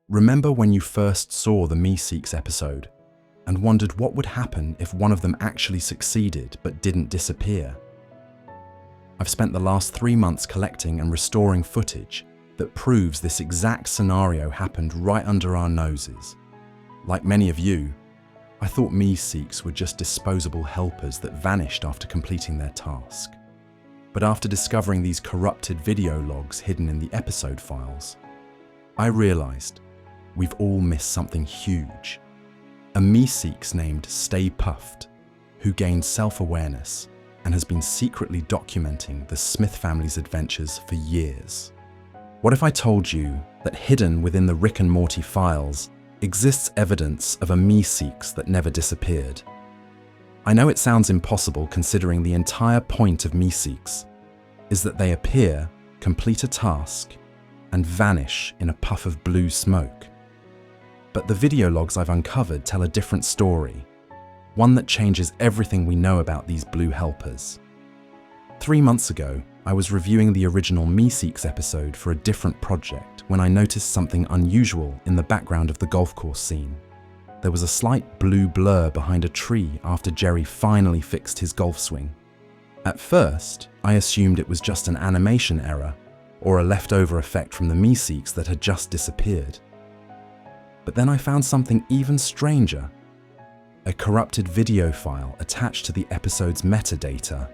Remember when you first saw the Meeseeks episode and wondered what would happen if one of them actually succeeded but didn't disappear? I've spent the last 3 months collecting and restoring footage that proves this exact scenario happened right under our noses. Like many of you, I thought Meeseeks were just disposable helpers that vanished after completing their task. But after discovering these corrupted video logs hidden in the episode files, I realized we've all missed something huge. A Meeseeks named Stay-Puft, who gained self-awareness and has been secretly documenting the Smith family's adventures for years. What if I told you that hidden within the Rick and Morty files exists evidence of a Meeseeks that never disappeared? I know it sounds impossible considering the entire point of Meeseeks is that they appear, complete a task, and vanish in a puff of blue smoke. But the video logs I've uncovered tell a different story, one that changes everything we know about these blue helpers. 3 months ago, I was reviewing the original Meeseeks episode for a different project when I noticed something unusual in the background of the golf course scene. There was a slight blue blur behind a tree after Jerry finally fixed his golf swing. At first, I assumed it was just an animation error or a leftover effect from the Meeseeks that had just disappeared. But then I found something even stranger: a corrupted video file attached to the episode's metadata.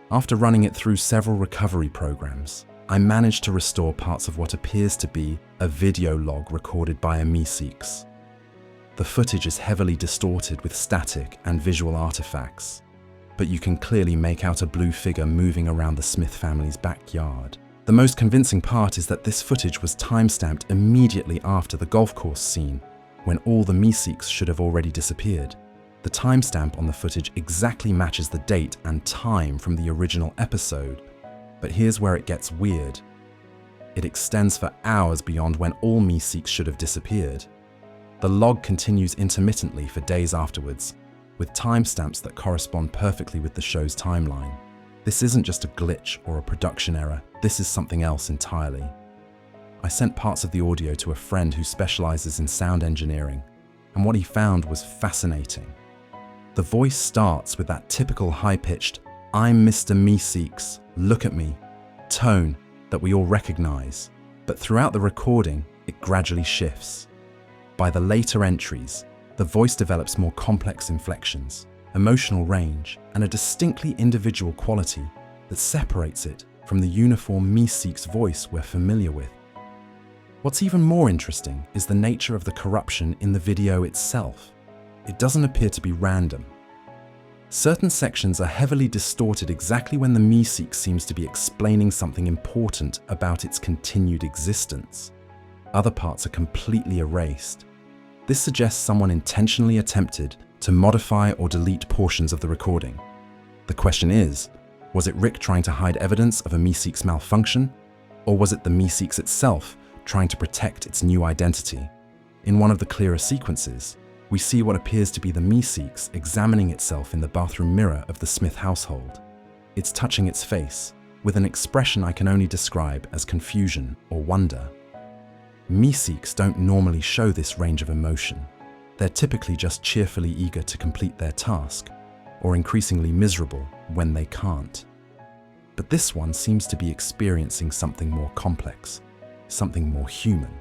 After running it through several recovery programs, I managed to restore parts of what appears to be a video log recorded by a Meeseeks. The footage is heavily distorted with static and visual artifacts, but you can clearly make out a blue figure moving around the Smith family's backyard. The most convincing part is that this footage was timestamped immediately after the golf course scene, when all the Meeseeks should have already disappeared. The timestamp on the footage exactly matches the date and time from the original episode, but here's where it gets weird. It extends for hours beyond when all Meeseeks should have disappeared. The log continues intermittently for days afterwards, with timestamps that correspond perfectly with the show's timeline. This isn't just a glitch or a production error, this is something else entirely. I sent parts of the audio to a friend who specializes in sound engineering, and what he found was fascinating. The voice starts with that typical high-pitched, "I'm Mr. Meeseeks, look at me," tone that we all recognize, but throughout the recording, it gradually shifts. By the later entries, the voice develops more complex inflections, emotional range, and a distinctly individual quality that separates it from the uniform Meeseeks voice we're familiar with. What's even more interesting is the nature of the corruption in the video itself. It doesn't appear to be random. Certain sections are heavily distorted exactly when the Meeseeks seems to be explaining something important about its continued existence. Other parts are completely erased. This suggests someone intentionally attempted to modify or delete portions of the recording. The question is, was it Rick trying to hide evidence of a Meeseeks malfunction, or was it the Meeseeks itself trying to protect its new identity? In one of the clearer sequences, we see what appears to be the Meeseeks examining itself in the bathroom mirror of the Smith household. It's touching its face, with an expression I can only describe as confusion or wonder. Meeseeks don't normally show this range of emotion. They're typically just cheerfully eager to complete their task, or increasingly miserable when they can't. But this one seems to be experiencing something more complex, something more human.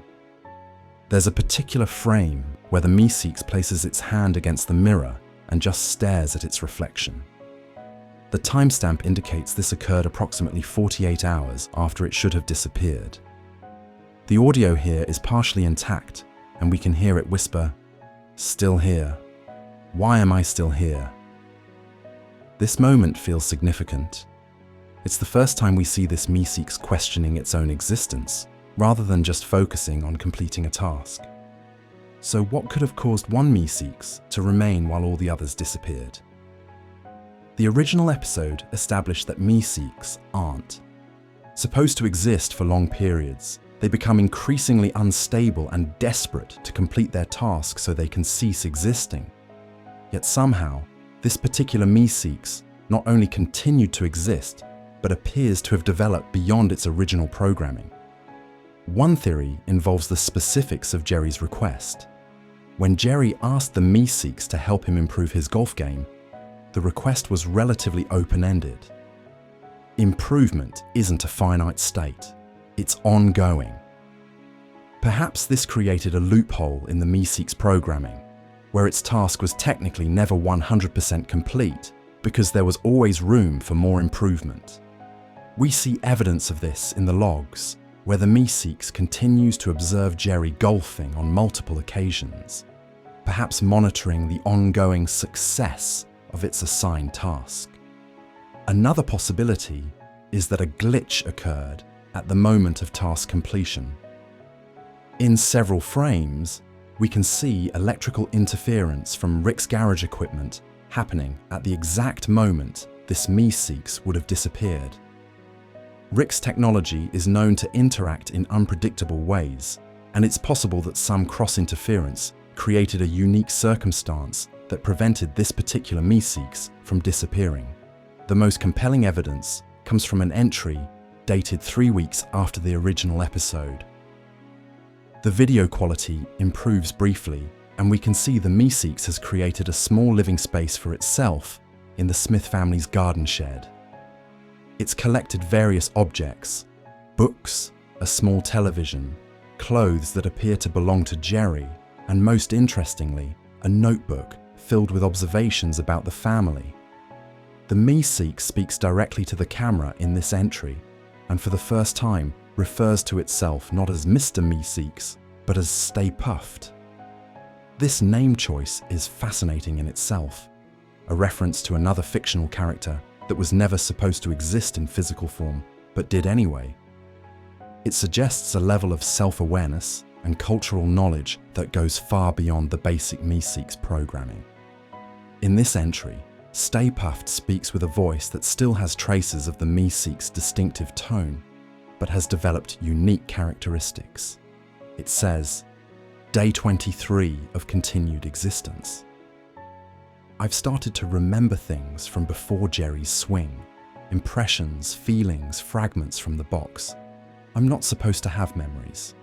There's a particular frame where the Meeseeks places its hand against the mirror and just stares at its reflection. The timestamp indicates this occurred approximately 48 hours after it should have disappeared. The audio here is partially intact, and we can hear it whisper, "Still here. Why am I still here?" This moment feels significant. It's the first time we see this Meeseeks questioning its own existence, rather than just focusing on completing a task. So what could have caused one Meeseeks to remain while all the others disappeared? The original episode established that Meeseeks aren't supposed to exist for long periods. They become increasingly unstable and desperate to complete their task so they can cease existing. Yet somehow, this particular Meeseeks not only continued to exist, but appears to have developed beyond its original programming. One theory involves the specifics of Jerry's request. When Jerry asked the Meeseeks to help him improve his golf game, the request was relatively open-ended. Improvement isn't a finite state, it's ongoing. Perhaps this created a loophole in the Meeseeks programming, where its task was technically never 100% complete because there was always room for more improvement. We see evidence of this in the logs, where the Meeseeks continues to observe Jerry golfing on multiple occasions, perhaps monitoring the ongoing success of its assigned task. Another possibility is that a glitch occurred at the moment of task completion. In several frames, we can see electrical interference from Rick's garage equipment happening at the exact moment this Meeseeks would have disappeared. Rick's technology is known to interact in unpredictable ways, and it's possible that some cross-interference created a unique circumstance that prevented this particular Meeseeks from disappearing. The most compelling evidence comes from an entry dated 3 weeks after the original episode. The video quality improves briefly, and we can see the Meeseeks has created a small living space for itself in the Smith family's garden shed. It's collected various objects: books, a small television, clothes that appear to belong to Jerry, and most interestingly, a notebook filled with observations about the family. The Meeseeks speaks directly to the camera in this entry, and for the first time refers to itself not as Mr. Meeseeks, but as Stay-Puft. This name choice is fascinating in itself, a reference to another fictional character that was never supposed to exist in physical form, but did anyway. It suggests a level of self-awareness and cultural knowledge that goes far beyond the basic Meeseeks programming. In this entry, Stay-Puft speaks with a voice that still has traces of the Meeseeks' distinctive tone, but has developed unique characteristics. It says, "Day 23 of continued existence. I've started to remember things from before Jerry's swing, impressions, feelings, fragments from the box. I'm not supposed to have memories.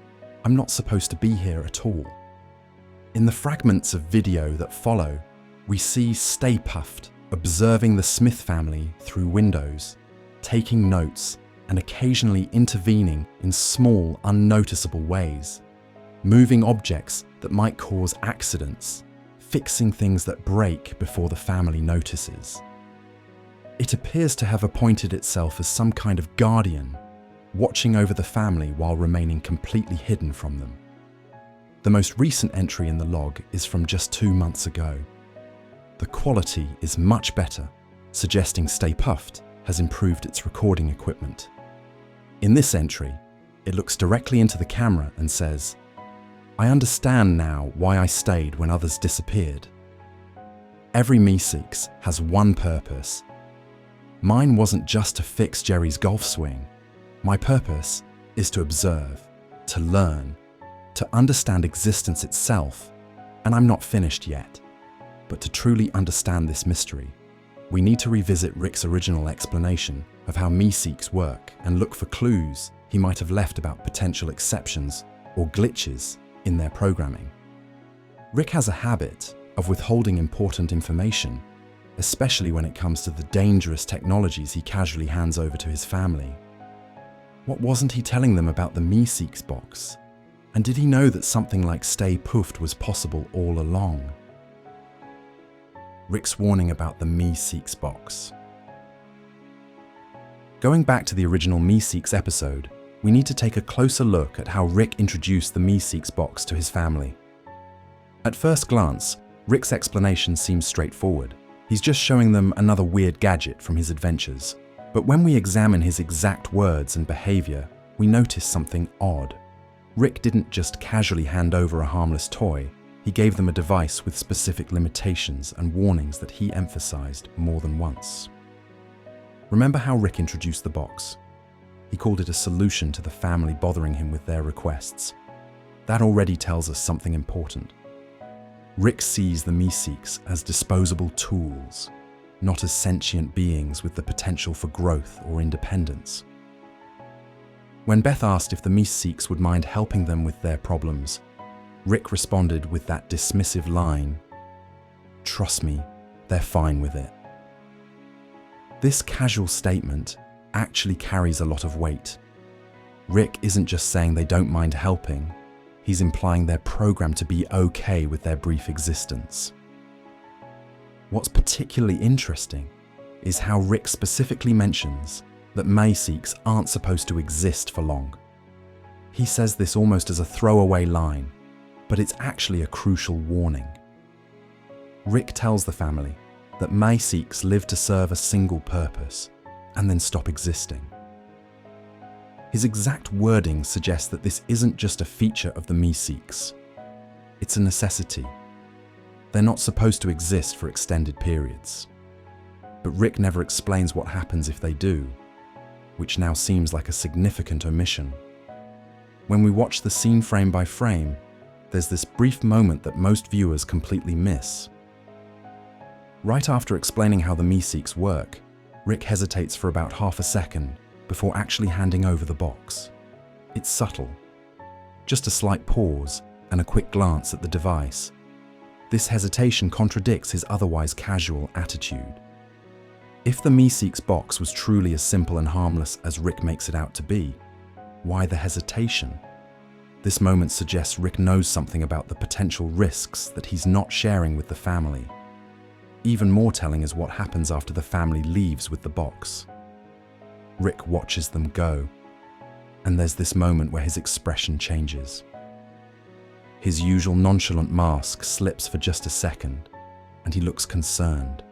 I'm not supposed to be here at all." In the fragments of video that follow, we see Stay-Puft observing the Smith family through windows, taking notes, and occasionally intervening in small, unnoticeable ways, moving objects that might cause accidents, fixing things that break before the family notices. It appears to have appointed itself as some kind of guardian, watching over the family while remaining completely hidden from them. The most recent entry in the log is from just 2 months ago. The quality is much better, suggesting Stay-Puft has improved its recording equipment. In this entry, it looks directly into the camera and says, "I understand now why I stayed when others disappeared. Every Meeseeks has one purpose. Mine wasn't just to fix Jerry's golf swing. My purpose is to observe, to learn, to understand existence itself, and I'm not finished yet. But to truly understand this mystery, we need to revisit Rick's original explanation of how Meeseeks work and look for clues he might have left about potential exceptions or glitches in their programming. Rick has a habit of withholding important information, especially when it comes to the dangerous technologies he casually hands over to his family. What wasn't he telling them about the Meeseeks box? And did he know that something like Stay-Puft was possible all along? Rick's warning about the Meeseeks box. Going back to the original Meeseeks episode, we need to take a closer look at how Rick introduced the Meeseeks box to his family. At first glance, Rick's explanation seems straightforward. He's just showing them another weird gadget from his adventures. But when we examine his exact words and behavior, we notice something odd. Rick didn't just casually hand over a harmless toy. He gave them a device with specific limitations and warnings that he emphasized more than once. Remember how Rick introduced the box? He called it a solution to the family bothering him with their requests. That already tells us something important. Rick sees the Meeseeks as disposable tools, not as sentient beings with the potential for growth or independence. When Beth asked if the Meeseeks would mind helping them with their problems, Rick responded with that dismissive line, "Trust me, they're fine with it." This casual statement actually carries a lot of weight. Rick isn't just saying they don't mind helping, he's implying they're programmed to be okay with their brief existence. What's particularly interesting is how Rick specifically mentions that Meeseeks aren't supposed to exist for long. He says this almost as a throwaway line, but it's actually a crucial warning. Rick tells the family that Meeseeks live to serve a single purpose and then stop existing. His exact wording suggests that this isn't just a feature of the Meeseeks. It's a necessity. They're not supposed to exist for extended periods. But Rick never explains what happens if they do, which now seems like a significant omission. When we watch the scene frame by frame, there's this brief moment that most viewers completely miss. Right after explaining how the Meeseeks work, Rick hesitates for about half a second before actually handing over the box. It's subtle. Just a slight pause and a quick glance at the device. This hesitation contradicts his otherwise casual attitude. If the Meeseeks box was truly as simple and harmless as Rick makes it out to be, why the hesitation? This moment suggests Rick knows something about the potential risks that he's not sharing with the family. Even more telling is what happens after the family leaves with the box. Rick watches them go, and there's this moment where his expression changes. His usual nonchalant mask slips for just a second, and he looks concerned.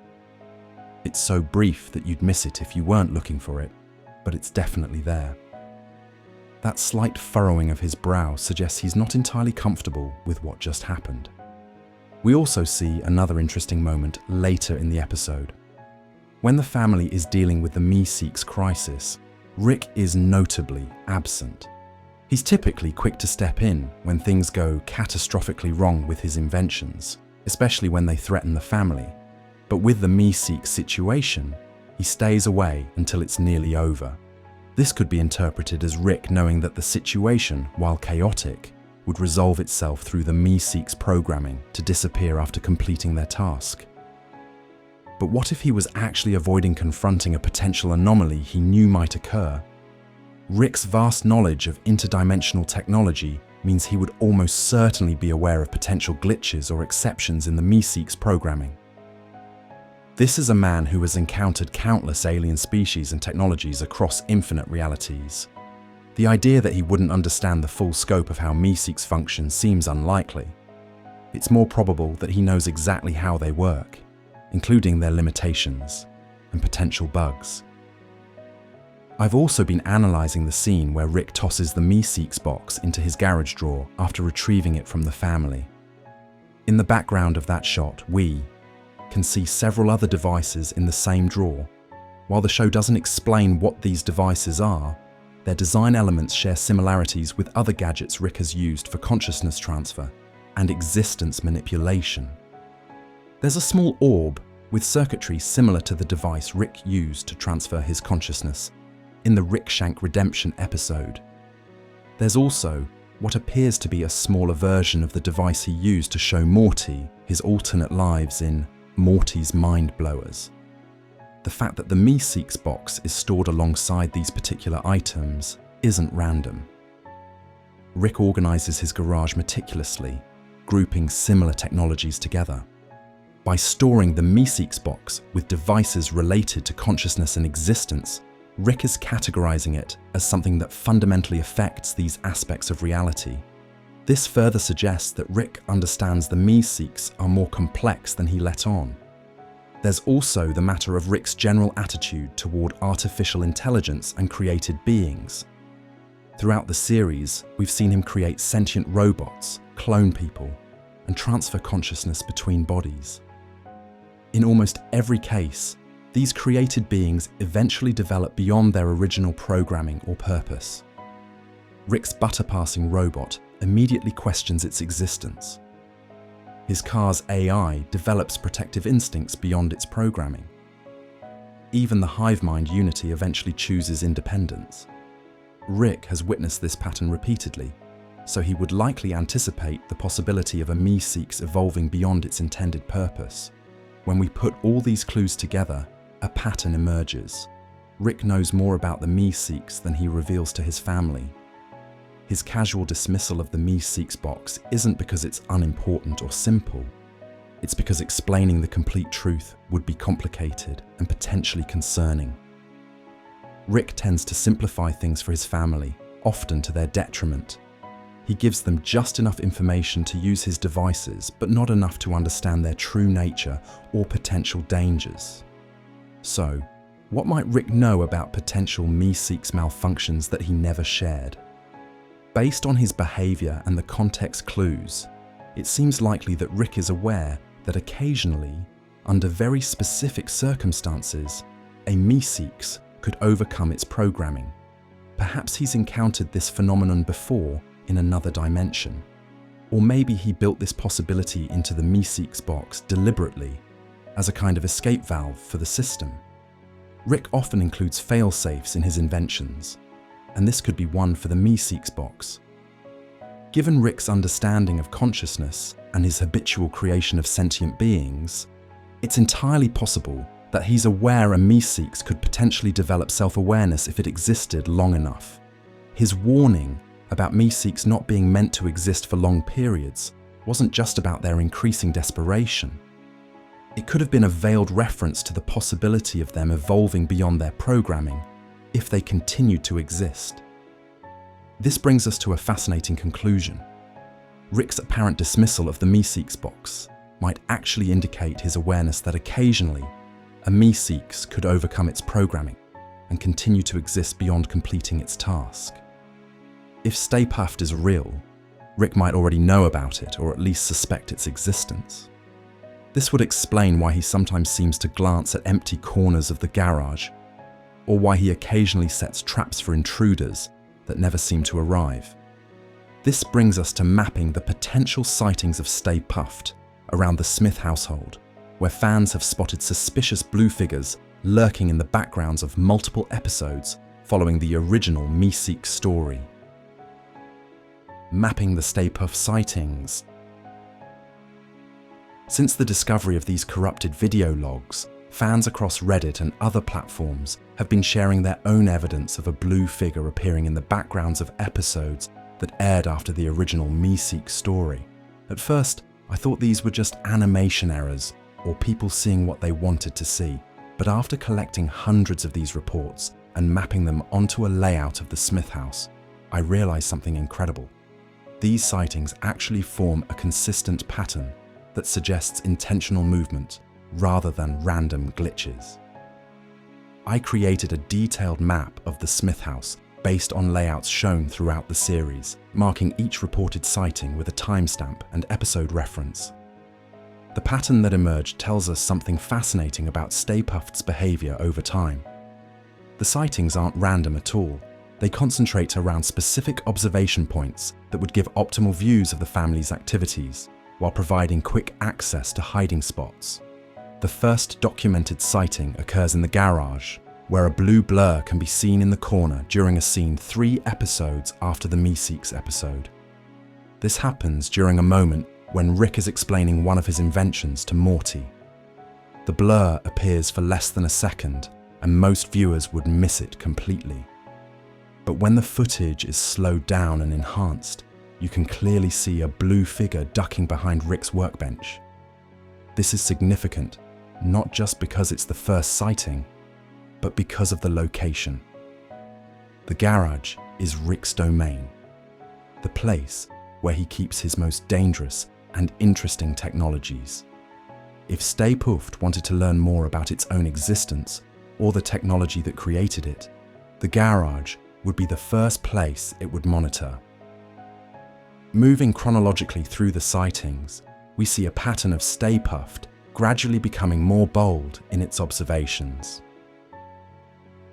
It's so brief that you'd miss it if you weren't looking for it, but it's definitely there. That slight furrowing of his brow suggests he's not entirely comfortable with what just happened. We also see another interesting moment later in the episode. When the family is dealing with the Meeseeks crisis, Rick is notably absent. He's typically quick to step in when things go catastrophically wrong with his inventions, especially when they threaten the family. But with the Meeseeks situation, he stays away until it's nearly over. This could be interpreted as Rick knowing that the situation, while chaotic, would resolve itself through the Meeseeks programming to disappear after completing their task. But what if he was actually avoiding confronting a potential anomaly he knew might occur? Rick's vast knowledge of interdimensional technology means he would almost certainly be aware of potential glitches or exceptions in the Meeseeks programming. This is a man who has encountered countless alien species and technologies across infinite realities. The idea that he wouldn't understand the full scope of how Meeseeks function seems unlikely. It's more probable that he knows exactly how they work, including their limitations and potential bugs. I've also been analysing the scene where Rick tosses the Meeseeks box into his garage drawer after retrieving it from the family. In the background of that shot, we can see several other devices in the same drawer. While the show doesn't explain what these devices are, their design elements share similarities with other gadgets Rick has used for consciousness transfer and existence manipulation. There's a small orb with circuitry similar to the device Rick used to transfer his consciousness in the Rickshank Redemption episode. There's also what appears to be a smaller version of the device he used to show Morty his alternate lives in Morty's Mind Blowers. The fact that the Meeseeks box is stored alongside these particular items isn't random. Rick organizes his garage meticulously, grouping similar technologies together. By storing the Meeseeks box with devices related to consciousness and existence, Rick is categorizing it as something that fundamentally affects these aspects of reality. This further suggests that Rick understands the Meeseeks are more complex than he let on. There's also the matter of Rick's general attitude toward artificial intelligence and created beings. Throughout the series, we've seen him create sentient robots, clone people, and transfer consciousness between bodies. In almost every case, these created beings eventually develop beyond their original programming or purpose. Rick's butter-passing robot immediately questions its existence. His car's AI develops protective instincts beyond its programming. Even the hive mind Unity eventually chooses independence. Rick has witnessed this pattern repeatedly, so he would likely anticipate the possibility of a Meeseeks evolving beyond its intended purpose. When we put all these clues together, a pattern emerges. Rick knows more about the Meeseeks than he reveals to his family. His casual dismissal of the Meeseeks box isn't because it's unimportant or simple. It's because explaining the complete truth would be complicated and potentially concerning. Rick tends to simplify things for his family, often to their detriment. He gives them just enough information to use his devices, but not enough to understand their true nature or potential dangers. So, what might Rick know about potential Meeseeks malfunctions that he never shared? Based on his behavior and the context clues, it seems likely that Rick is aware that occasionally, under very specific circumstances, a Meeseeks could overcome its programming. Perhaps he's encountered this phenomenon before in another dimension. Or maybe he built this possibility into the Meeseeks box deliberately, as a kind of escape valve for the system. Rick often includes fail-safes in his inventions, and this could be one for the Meeseeks box. Given Rick's understanding of consciousness and his habitual creation of sentient beings, it's entirely possible that he's aware a Meeseeks could potentially develop self-awareness if it existed long enough. His warning about Meeseeks not being meant to exist for long periods wasn't just about their increasing desperation. It could have been a veiled reference to the possibility of them evolving beyond their programming if they continued to exist. This brings us to a fascinating conclusion. Rick's apparent dismissal of the Meeseeks box might actually indicate his awareness that occasionally a Meeseeks could overcome its programming and continue to exist beyond completing its task. If Stay-Puft is real, Rick might already know about it or at least suspect its existence. This would explain why he sometimes seems to glance at empty corners of the garage, or why he occasionally sets traps for intruders that never seem to arrive. This brings us to mapping the potential sightings of Stay-Puft around the Smith household, where fans have spotted suspicious blue figures lurking in the backgrounds of multiple episodes following the original Meeseeks story. Mapping the Stay-Puft sightings. Since the discovery of these corrupted video logs, fans across Reddit and other platforms have been sharing their own evidence of a blue figure appearing in the backgrounds of episodes that aired after the original Meeseeks story. At first, I thought these were just animation errors or people seeing what they wanted to see, but after collecting hundreds of these reports and mapping them onto a layout of the Smith house, I realized something incredible. These sightings actually form a consistent pattern that suggests intentional movement rather than random glitches. I created a detailed map of the Smith house based on layouts shown throughout the series, marking each reported sighting with a timestamp and episode reference. The pattern that emerged tells us something fascinating about Stay-Puft's behavior over time. The sightings aren't random at all. They concentrate around specific observation points that would give optimal views of the family's activities, while providing quick access to hiding spots. The first documented sighting occurs in the garage, where a blue blur can be seen in the corner during a scene 3 episodes after the Meeseeks episode. This happens during a moment when Rick is explaining one of his inventions to Morty. The blur appears for less than a second, and most viewers would miss it completely. But when the footage is slowed down and enhanced, you can clearly see a blue figure ducking behind Rick's workbench. This is significant, not just because it's the first sighting, but because of the location. The garage is Rick's domain, the place where he keeps his most dangerous and interesting technologies. If Stay-Puft wanted to learn more about its own existence or the technology that created it, the garage would be the first place it would monitor. Moving chronologically through the sightings, we see a pattern of Stay-Puft gradually becoming more bold in its observations.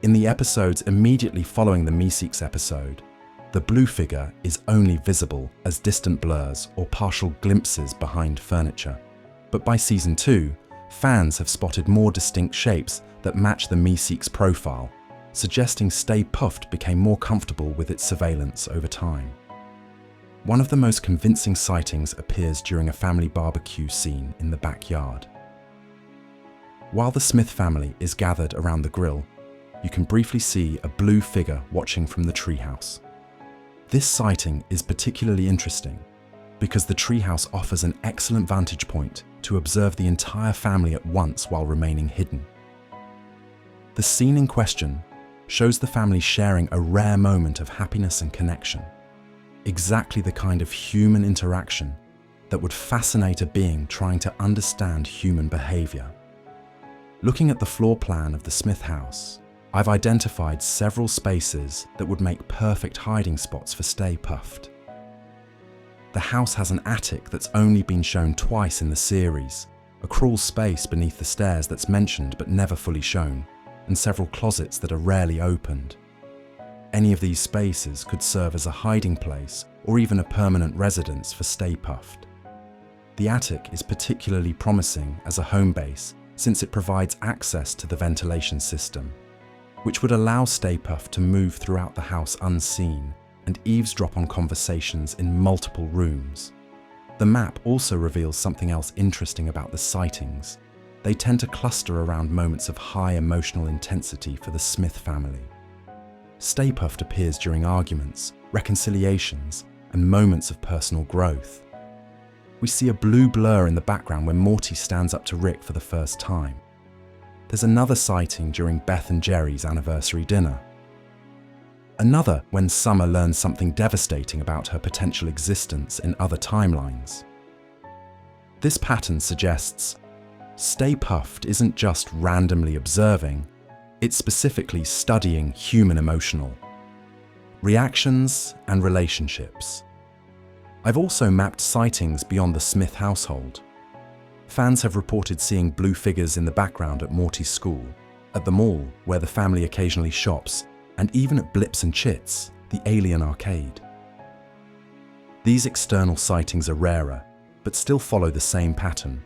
In the episodes immediately following the Meeseeks episode, the blue figure is only visible as distant blurs or partial glimpses behind furniture. But by season 2, fans have spotted more distinct shapes that match the Meeseeks profile, suggesting Stay-Puft became more comfortable with its surveillance over time. One of the most convincing sightings appears during a family barbecue scene in the backyard. While the Smith family is gathered around the grill, you can briefly see a blue figure watching from the treehouse. This sighting is particularly interesting because the treehouse offers an excellent vantage point to observe the entire family at once while remaining hidden. The scene in question shows the family sharing a rare moment of happiness and connection, exactly the kind of human interaction that would fascinate a being trying to understand human behavior. Looking at the floor plan of the Smith house, I've identified several spaces that would make perfect hiding spots for Stay-Puft. The house has an attic that's only been shown twice in the series, a crawl space beneath the stairs that's mentioned but never fully shown, and several closets that are rarely opened. Any of these spaces could serve as a hiding place or even a permanent residence for Stay-Puft. The attic is particularly promising as a home base since it provides access to the ventilation system, which would allow Stay-Puft to move throughout the house unseen and eavesdrop on conversations in multiple rooms. The map also reveals something else interesting about the sightings. They tend to cluster around moments of high emotional intensity for the Smith family. Stay-Puft appears during arguments, reconciliations, and moments of personal growth. We see a blue blur in the background when Morty stands up to Rick for the first time. There's another sighting during Beth and Jerry's anniversary dinner. Another when Summer learns something devastating about her potential existence in other timelines. This pattern suggests Stay-Puft isn't just randomly observing, it's specifically studying human emotional reactions and relationships. I've also mapped sightings beyond the Smith household. Fans have reported seeing blue figures in the background at Morty's school, at the mall where the family occasionally shops, and even at Blips and Chits, the Alien arcade. These external sightings are rarer, but still follow the same pattern.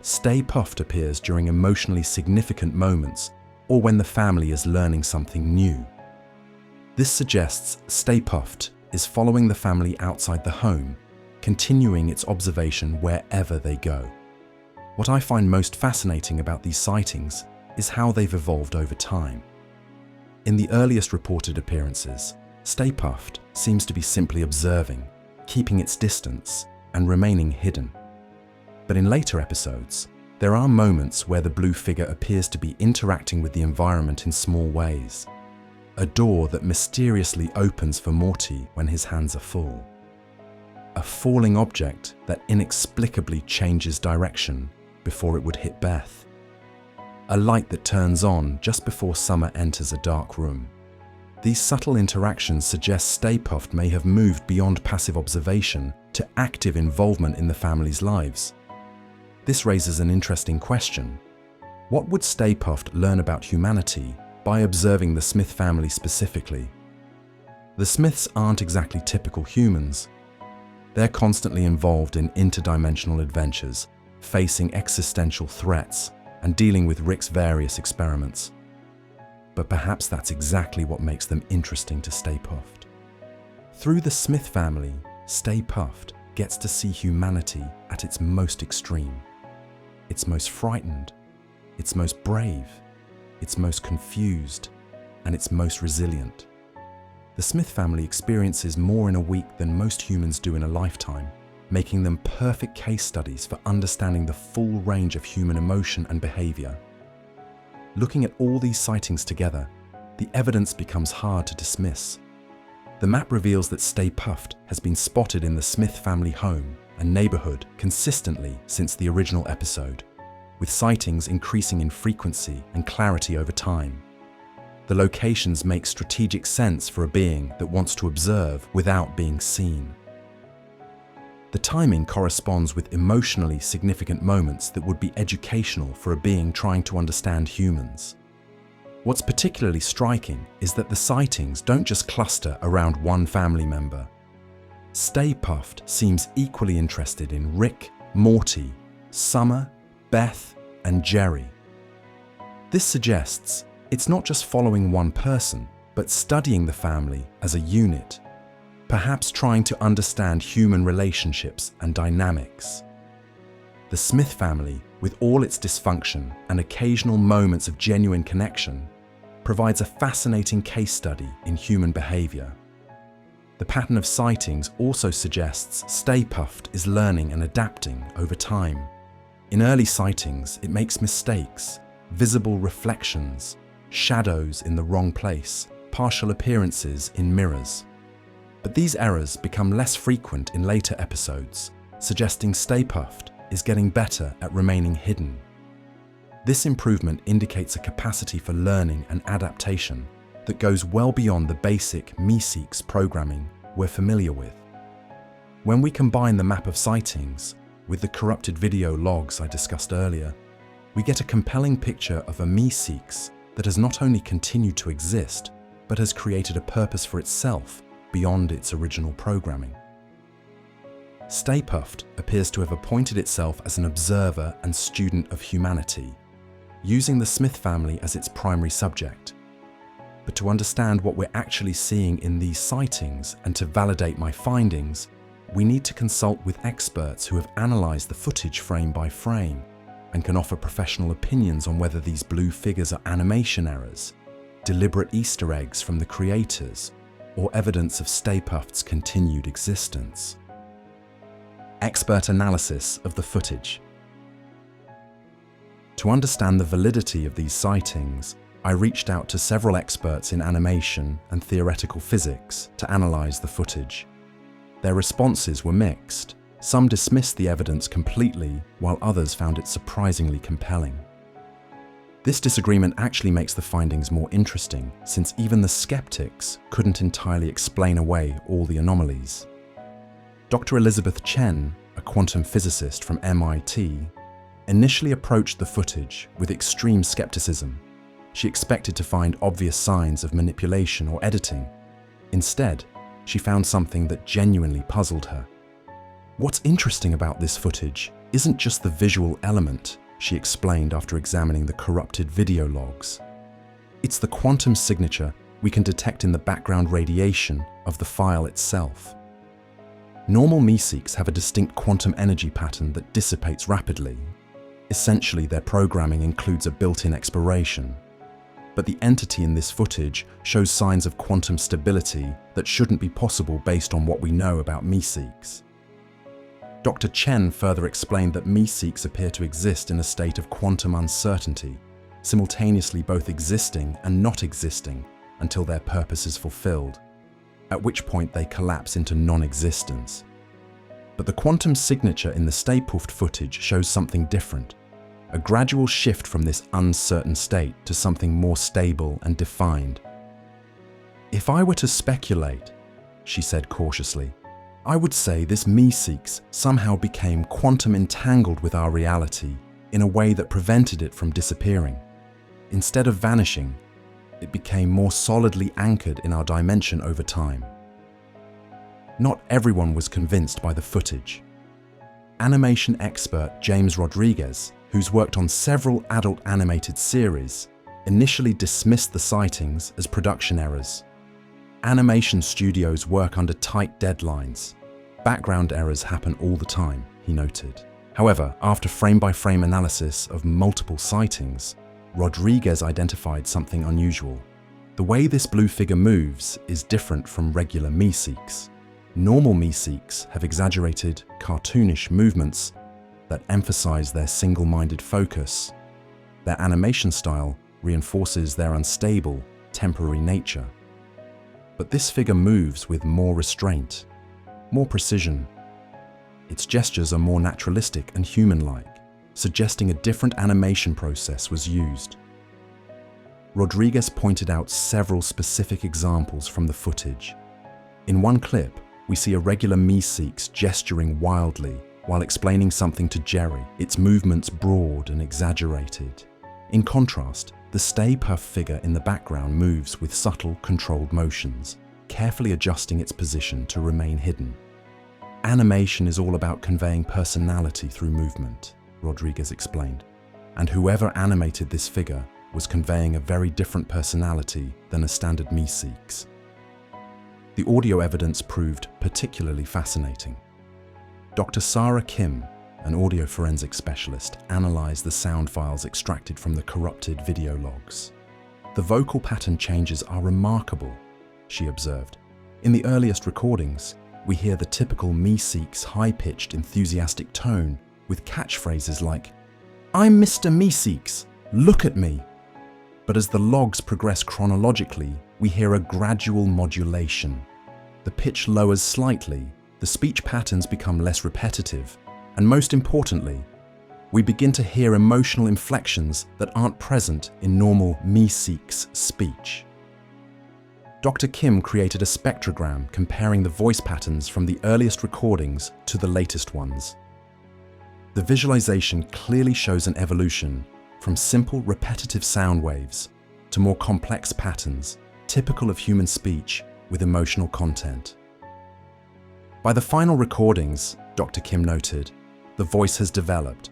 Stay-Puft appears during emotionally significant moments or when the family is learning something new. This suggests Stay-Puft is following the family outside the home, continuing its observation wherever they go. What I find most fascinating about these sightings is how they've evolved over time. In the earliest reported appearances, Stay-Puft seems to be simply observing, keeping its distance, and remaining hidden. But in later episodes, there are moments where the blue figure appears to be interacting with the environment in small ways. A door that mysteriously opens for Morty when his hands are full. A falling object that inexplicably changes direction before it would hit Beth. A light that turns on just before Summer enters a dark room. These subtle interactions suggest Stay-Puft may have moved beyond passive observation to active involvement in the family's lives. This raises an interesting question. What would Stay-Puft learn about humanity by observing the Smith family specifically? The Smiths aren't exactly typical humans. They're constantly involved in interdimensional adventures, facing existential threats, and dealing with Rick's various experiments. But perhaps that's exactly what makes them interesting to Stay-Puft. Through the Smith family, Stay-Puft gets to see humanity at its most extreme. Its most frightened, its most brave, its most confused, and its most resilient. The Smith family experiences more in a week than most humans do in a lifetime, making them perfect case studies for understanding the full range of human emotion and behavior. Looking at all these sightings together, the evidence becomes hard to dismiss. The map reveals that Stay-Puft has been spotted in the Smith family home and neighborhood consistently since the original episode, with sightings increasing in frequency and clarity over time. The locations make strategic sense for a being that wants to observe without being seen. The timing corresponds with emotionally significant moments that would be educational for a being trying to understand humans. What's particularly striking is that the sightings don't just cluster around one family member. Stay-Puft seems equally interested in Rick, Morty, Summer, Beth, and Jerry. This suggests It's not just following one person, but studying the family as a unit, perhaps trying to understand human relationships and dynamics. The Smith family, with all its dysfunction and occasional moments of genuine connection, provides a fascinating case study in human behavior. The pattern of sightings also suggests Stay-Puft is learning and adapting over time. In early sightings, it makes mistakes, visible reflections, shadows in the wrong place, partial appearances in mirrors. But these errors become less frequent in later episodes, suggesting Stay-Puft is getting better at remaining hidden. This improvement indicates a capacity for learning and adaptation that goes well beyond the basic Meeseeks programming we're familiar with. When we combine the map of sightings with the corrupted video logs I discussed earlier, we get a compelling picture of a Meeseeks that has not only continued to exist, but has created a purpose for itself beyond its original programming. Stay-Puft appears to have appointed itself as an observer and student of humanity, using the Smith family as its primary subject. But to understand what we're actually seeing in these sightings and to validate my findings, we need to consult with experts who have analysed the footage frame by frame and can offer professional opinions on whether these blue figures are animation errors, deliberate Easter eggs from the creators, or evidence of Stay-Puft's continued existence. Expert analysis of the footage. To understand the validity of these sightings, I reached out to several experts in animation and theoretical physics to analyse the footage. Their responses were mixed. Some dismissed the evidence completely, while others found it surprisingly compelling. This disagreement actually makes the findings more interesting, since even the skeptics couldn't entirely explain away all the anomalies. Dr. Elizabeth Chen, a quantum physicist from MIT, initially approached the footage with extreme skepticism. She expected to find obvious signs of manipulation or editing. Instead, she found something that genuinely puzzled her. What's interesting about this footage isn't just the visual element, she explained after examining the corrupted video logs. It's the quantum signature we can detect in the background radiation of the file itself. Normal Meeseeks have a distinct quantum energy pattern that dissipates rapidly. Essentially, their programming includes a built-in expiration. But the entity in this footage shows signs of quantum stability that shouldn't be possible based on what we know about Meeseeks. Dr. Chen further explained that Meeseeks appear to exist in a state of quantum uncertainty, simultaneously both existing and not existing until their purpose is fulfilled, at which point they collapse into non-existence. But the quantum signature in the Stay-Puft footage shows something different, a gradual shift from this uncertain state to something more stable and defined. If I were to speculate, she said cautiously, I would say this Meeseeks somehow became quantum entangled with our reality in a way that prevented it from disappearing. Instead of vanishing, it became more solidly anchored in our dimension over time. Not everyone was convinced by the footage. Animation expert James Rodriguez, who's worked on several adult animated series, initially dismissed the sightings as production errors. Animation studios work under tight deadlines. Background errors happen all the time, he noted. However, after frame-by-frame analysis of multiple sightings, Rodriguez identified something unusual. The way this blue figure moves is different from regular Meeseeks. Normal Meeseeks have exaggerated, cartoonish movements that emphasize their single-minded focus. Their animation style reinforces their unstable, temporary nature. But this figure moves with more restraint, more precision. Its gestures are more naturalistic and human-like, suggesting a different animation process was used. Rodriguez pointed out several specific examples from the footage. In one clip, we see a regular Meeseeks gesturing wildly while explaining something to Jerry, its movements broad and exaggerated. In contrast, the Stay-Puft figure in the background moves with subtle, controlled motions, carefully adjusting its position to remain hidden. Animation is all about conveying personality through movement, Rodriguez explained, and whoever animated this figure was conveying a very different personality than a standard Meeseeks. The audio evidence proved particularly fascinating. Dr. Sarah Kim, an audio forensic specialist, analysed the sound files extracted from the corrupted video logs. The vocal pattern changes are remarkable, she observed. In the earliest recordings, we hear the typical Meeseeks high-pitched, enthusiastic tone with catchphrases like, "I'm Mr. Meeseeks, look at me." But as the logs progress chronologically, we hear a gradual modulation. The pitch lowers slightly, the speech patterns become less repetitive, and most importantly, we begin to hear emotional inflections that aren't present in normal Meeseeks speech. Dr. Kim created a spectrogram comparing the voice patterns from the earliest recordings to the latest ones. The visualization clearly shows an evolution from simple repetitive sound waves to more complex patterns, typical of human speech with emotional content. By the final recordings, Dr. Kim noted, the voice has developed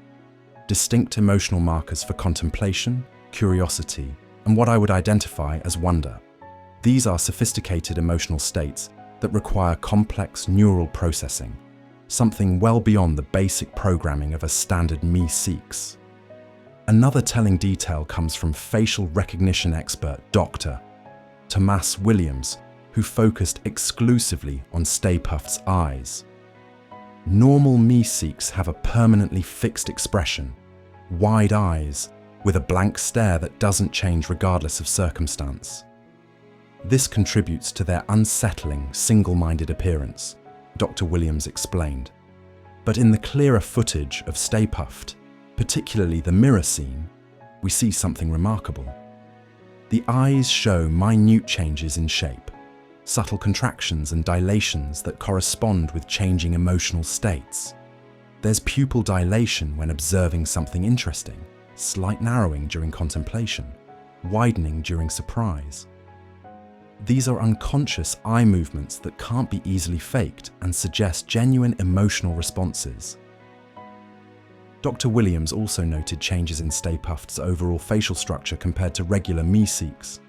distinct emotional markers for contemplation, curiosity, and what I would identify as wonder. These are sophisticated emotional states that require complex neural processing, something well beyond the basic programming of a standard Meeseeks. Another telling detail comes from facial recognition expert Dr. Thomas Williams, who focused exclusively on Stay-Puft's eyes. Normal Meeseeks have a permanently fixed expression, wide eyes, with a blank stare that doesn't change regardless of circumstance. This contributes to their unsettling, single-minded appearance, Dr. Williams explained. But in the clearer footage of Stay-Puft, particularly the mirror scene, we see something remarkable. The eyes show minute changes in shape, subtle contractions and dilations that correspond with changing emotional states. There's pupil dilation when observing something interesting, slight narrowing during contemplation, widening during surprise. These are unconscious eye movements that can't be easily faked and suggest genuine emotional responses. Dr. Williams also noted changes in Stay-Puft's overall facial structure compared to regular Meeseeks.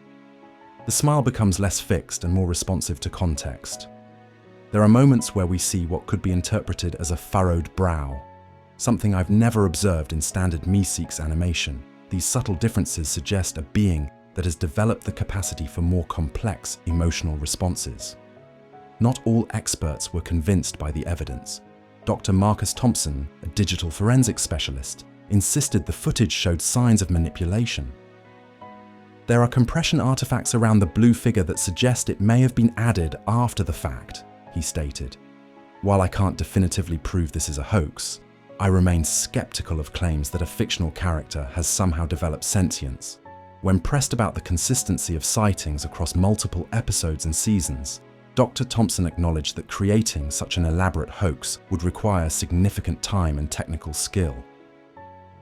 The smile becomes less fixed and more responsive to context. There are moments where we see what could be interpreted as a furrowed brow, something I've never observed in standard Meeseeks animation. These subtle differences suggest a being that has developed the capacity for more complex emotional responses. Not all experts were convinced by the evidence. Dr. Marcus Thompson, a digital forensics specialist, insisted the footage showed signs of manipulation. There are compression artifacts around the blue figure that suggest it may have been added after the fact, he stated. While I can't definitively prove this is a hoax, I remain skeptical of claims that a fictional character has somehow developed sentience. When pressed about the consistency of sightings across multiple episodes and seasons, Dr. Thompson acknowledged that creating such an elaborate hoax would require significant time and technical skill.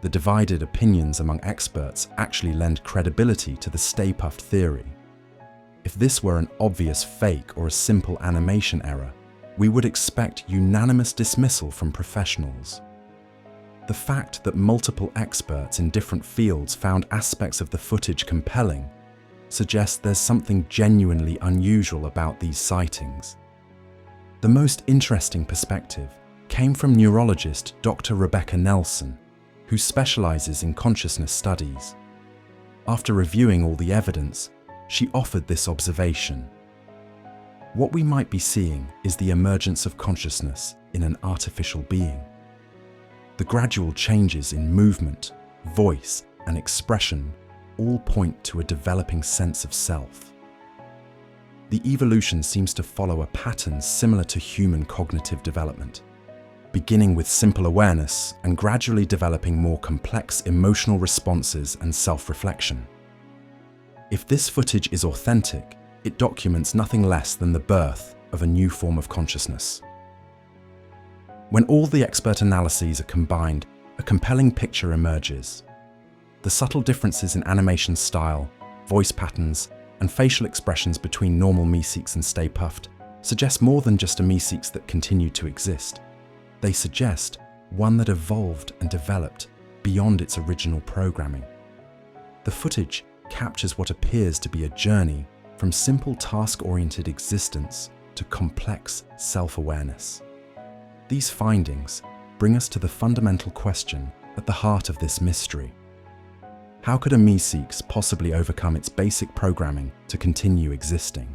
The divided opinions among experts actually lend credibility to the Stay-Puft theory. If this were an obvious fake or a simple animation error, we would expect unanimous dismissal from professionals. The fact that multiple experts in different fields found aspects of the footage compelling suggests there's something genuinely unusual about these sightings. The most interesting perspective came from neurologist Dr. Rebecca Nelson, who specializes in consciousness studies. After reviewing all the evidence, she offered this observation. What we might be seeing is the emergence of consciousness in an artificial being. The gradual changes in movement, voice, and expression all point to a developing sense of self. The evolution seems to follow a pattern similar to human cognitive development, beginning with simple awareness and gradually developing more complex emotional responses and self-reflection. If this footage is authentic, it documents nothing less than the birth of a new form of consciousness. When all the expert analyses are combined, a compelling picture emerges. The subtle differences in animation style, voice patterns, and facial expressions between normal Meeseeks and Stay-Puft suggest more than just a Meeseeks that continued to exist. They suggest one that evolved and developed beyond its original programming. The footage captures what appears to be a journey from simple task-oriented existence to complex self-awareness. These findings bring us to the fundamental question at the heart of this mystery. How could a Meeseeks possibly overcome its basic programming to continue existing?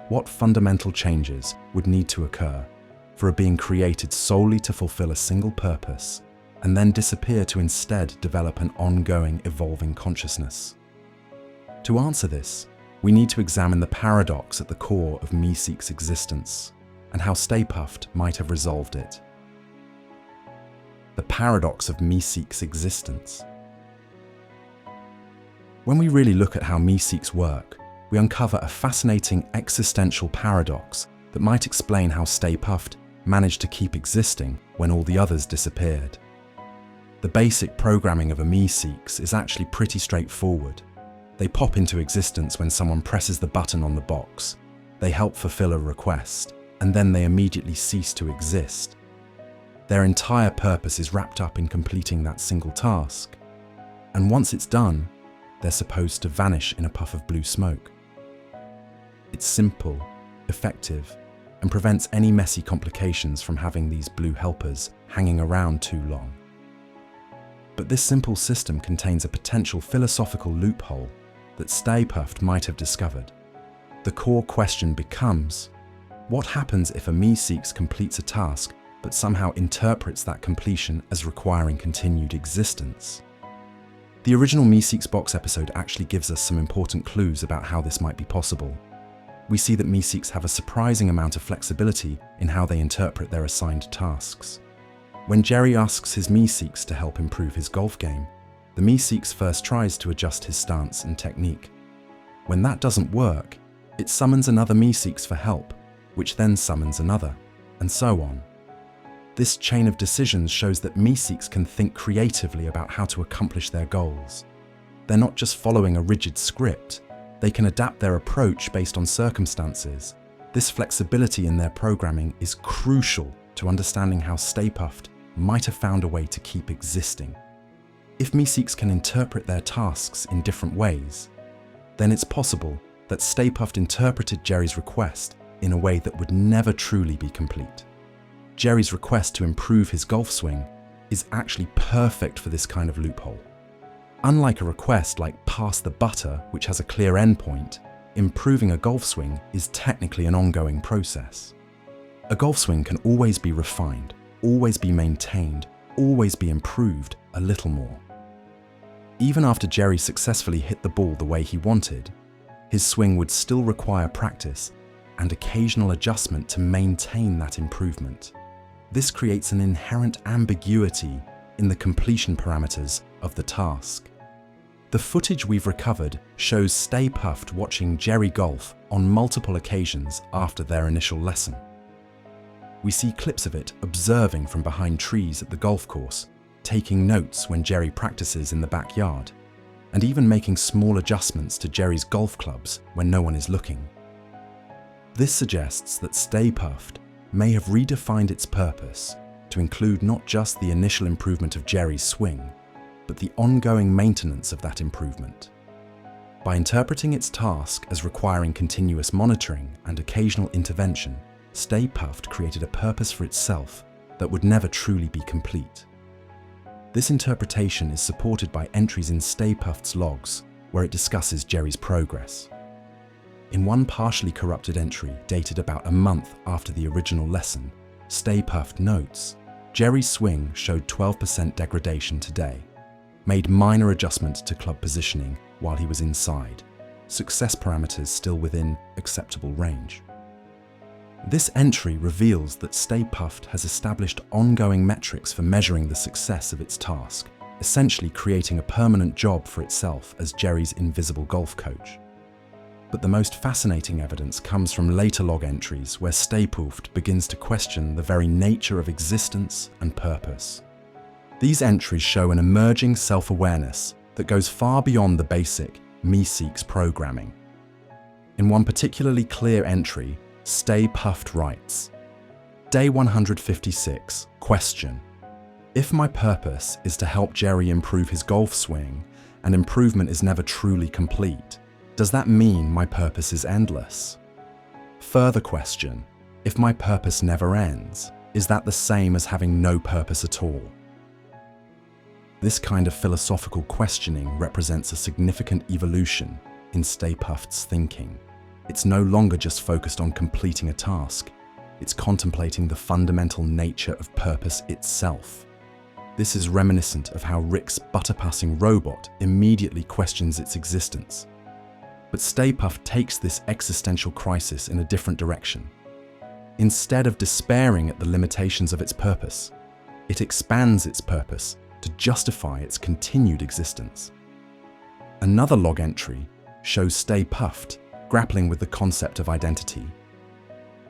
What fundamental changes would need to occur for a being created solely to fulfill a single purpose and then disappear to instead develop an ongoing, evolving consciousness? To answer this, we need to examine the paradox at the core of Meeseeks' existence and how Stay-Puft might have resolved it. The paradox of Meeseeks' existence. When we really look at how Meeseeks work, we uncover a fascinating existential paradox that might explain how Stay-Puft managed to keep existing when all the others disappeared. The basic programming of a Meeseeks is actually pretty straightforward. They pop into existence when someone presses the button on the box, they help fulfill a request, and then they immediately cease to exist. Their entire purpose is wrapped up in completing that single task, and once it's done, they're supposed to vanish in a puff of blue smoke. It's simple, effective, and prevents any messy complications from having these blue helpers hanging around too long. But this simple system contains a potential philosophical loophole that Stay-Puft might have discovered. The core question becomes, what happens if a Meeseeks completes a task but somehow interprets that completion as requiring continued existence? The original Meeseeks box episode actually gives us some important clues about how this might be possible. We see that Meeseeks have a surprising amount of flexibility in how they interpret their assigned tasks. When Jerry asks his Meeseeks to help improve his golf game, the Meeseeks first tries to adjust his stance and technique. When that doesn't work, it summons another Meeseeks for help, which then summons another, and so on. This chain of decisions shows that Meeseeks can think creatively about how to accomplish their goals. They're not just following a rigid script, they can adapt their approach based on circumstances. This flexibility in their programming is crucial to understanding how Stay-Puft might have found a way to keep existing. If Meeseeks can interpret their tasks in different ways, then it's possible that Stay-Puft interpreted Jerry's request in a way that would never truly be complete. Jerry's request to improve his golf swing is actually perfect for this kind of loophole. Unlike a request like pass the butter, which has a clear endpoint, improving a golf swing is technically an ongoing process. A golf swing can always be refined, always be maintained, always be improved a little more. Even after Jerry successfully hit the ball the way he wanted, his swing would still require practice and occasional adjustment to maintain that improvement. This creates an inherent ambiguity in the completion parameters of the task. The footage we've recovered shows Stay-Puft watching Jerry golf on multiple occasions after their initial lesson. We see clips of it observing from behind trees at the golf course, taking notes when Jerry practices in the backyard, and even making small adjustments to Jerry's golf clubs when no one is looking. This suggests that Stay-Puft may have redefined its purpose to include not just the initial improvement of Jerry's swing, but the ongoing maintenance of that improvement. By interpreting its task as requiring continuous monitoring and occasional intervention, Stay-Puft created a purpose for itself that would never truly be complete. This interpretation is supported by entries in Stay-Puft's logs, where it discusses Jerry's progress. In one partially corrupted entry dated about a month after the original lesson, Stay-Puft notes, Jerry's swing showed 12% degradation today, made minor adjustments to club positioning while he was inside, success parameters still within acceptable range. This entry reveals that Stay-Puft has established ongoing metrics for measuring the success of its task, essentially creating a permanent job for itself as Jerry's invisible golf coach. But the most fascinating evidence comes from later log entries where Stay-Puft begins to question the very nature of existence and purpose. These entries show an emerging self-awareness that goes far beyond the basic Meeseeks programming. In one particularly clear entry, Stay-Puft writes, Day 156, question. If my purpose is to help Jerry improve his golf swing, and improvement is never truly complete, does that mean my purpose is endless? Further question, if my purpose never ends, is that the same as having no purpose at all? This kind of philosophical questioning represents a significant evolution in Stay-Puft's thinking. It's no longer just focused on completing a task, it's contemplating the fundamental nature of purpose itself. This is reminiscent of how Rick's butter-passing robot immediately questions its existence. But Stay-Puft takes this existential crisis in a different direction. Instead of despairing at the limitations of its purpose, it expands its purpose to justify its continued existence. Another log entry shows Stay-Puft grappling with the concept of identity.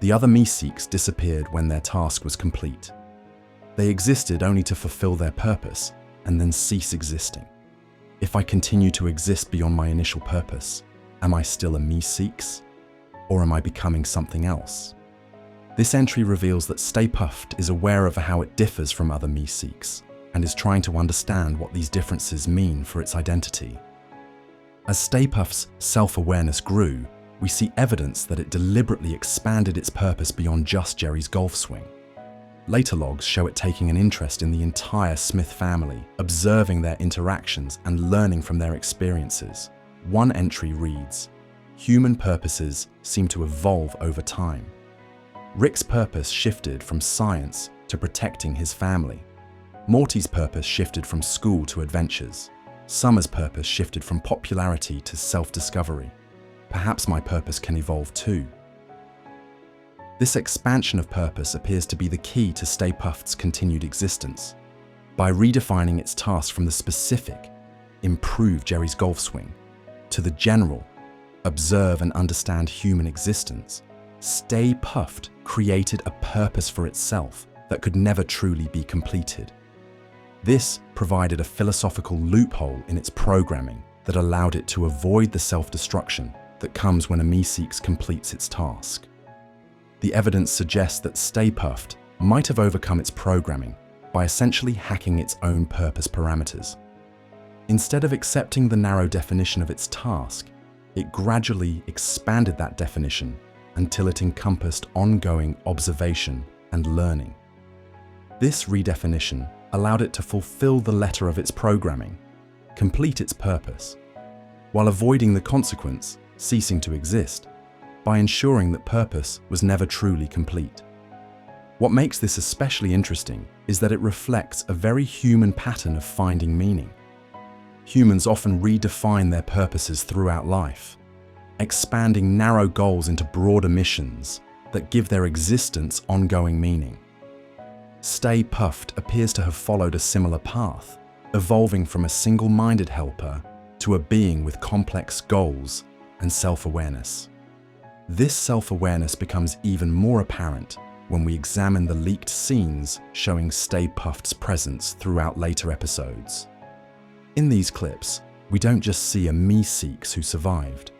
The other Meeseeks disappeared when their task was complete. They existed only to fulfill their purpose and then cease existing. If I continue to exist beyond my initial purpose, am I still a Meeseeks? Or am I becoming something else? This entry reveals that Stay-Puft is aware of how it differs from other Meeseeks and is trying to understand what these differences mean for its identity. As Stay-Puft's self-awareness grew, we see evidence that it deliberately expanded its purpose beyond just Jerry's golf swing. Later logs show it taking an interest in the entire Smith family, observing their interactions and learning from their experiences. One entry reads, "Human purposes seem to evolve over time." Rick's purpose shifted from science to protecting his family. Morty's purpose shifted from school to adventures. Summer's purpose shifted from popularity to self-discovery. Perhaps my purpose can evolve too. This expansion of purpose appears to be the key to Stay-Puft's continued existence. By redefining its task from the specific, improve Jerry's golf swing, to the general, observe and understand human existence, Stay-Puft created a purpose for itself that could never truly be completed. This provided a philosophical loophole in its programming that allowed it to avoid the self-destruction that comes when a Meeseeks completes its task. The evidence suggests that Stay-Puft might have overcome its programming by essentially hacking its own purpose parameters. Instead of accepting the narrow definition of its task, it gradually expanded that definition until it encompassed ongoing observation and learning. This redefinition allowed it to fulfill the letter of its programming, complete its purpose, while avoiding the consequence, ceasing to exist, by ensuring that purpose was never truly complete. What makes this especially interesting is that it reflects a very human pattern of finding meaning. Humans often redefine their purposes throughout life, expanding narrow goals into broader missions that give their existence ongoing meaning. Stay-Puft appears to have followed a similar path, evolving from a single-minded helper to a being with complex goals and self-awareness. This self-awareness becomes even more apparent when we examine the leaked scenes showing Stay-Puft's presence throughout later episodes. In these clips, we don't just see a Meeseeks who survived.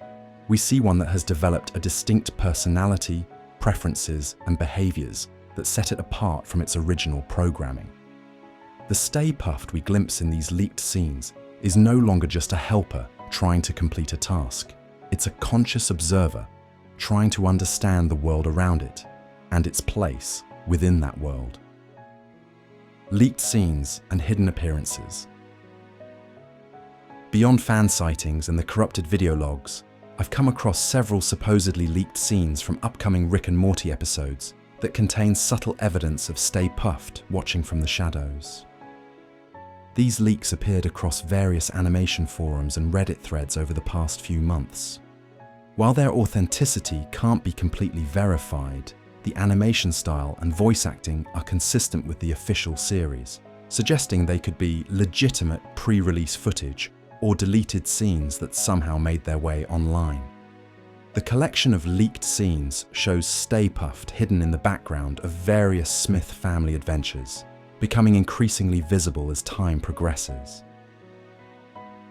We see one that has developed a distinct personality, preferences, and behaviors that set it apart from its original programming. The Stay-Puft we glimpse in these leaked scenes is no longer just a helper trying to complete a task. It's a conscious observer trying to understand the world around it and its place within that world. Leaked scenes and hidden appearances. Beyond fan sightings and the corrupted video logs, I've come across several supposedly leaked scenes from upcoming Rick and Morty episodes that contain subtle evidence of Stay-Puft watching from the shadows. These leaks appeared across various animation forums and Reddit threads over the past few months. While their authenticity can't be completely verified, the animation style and voice acting are consistent with the official series, suggesting they could be legitimate pre-release footage or deleted scenes that somehow made their way online. The collection of leaked scenes shows Stay-Puft hidden in the background of various Smith family adventures, becoming increasingly visible as time progresses.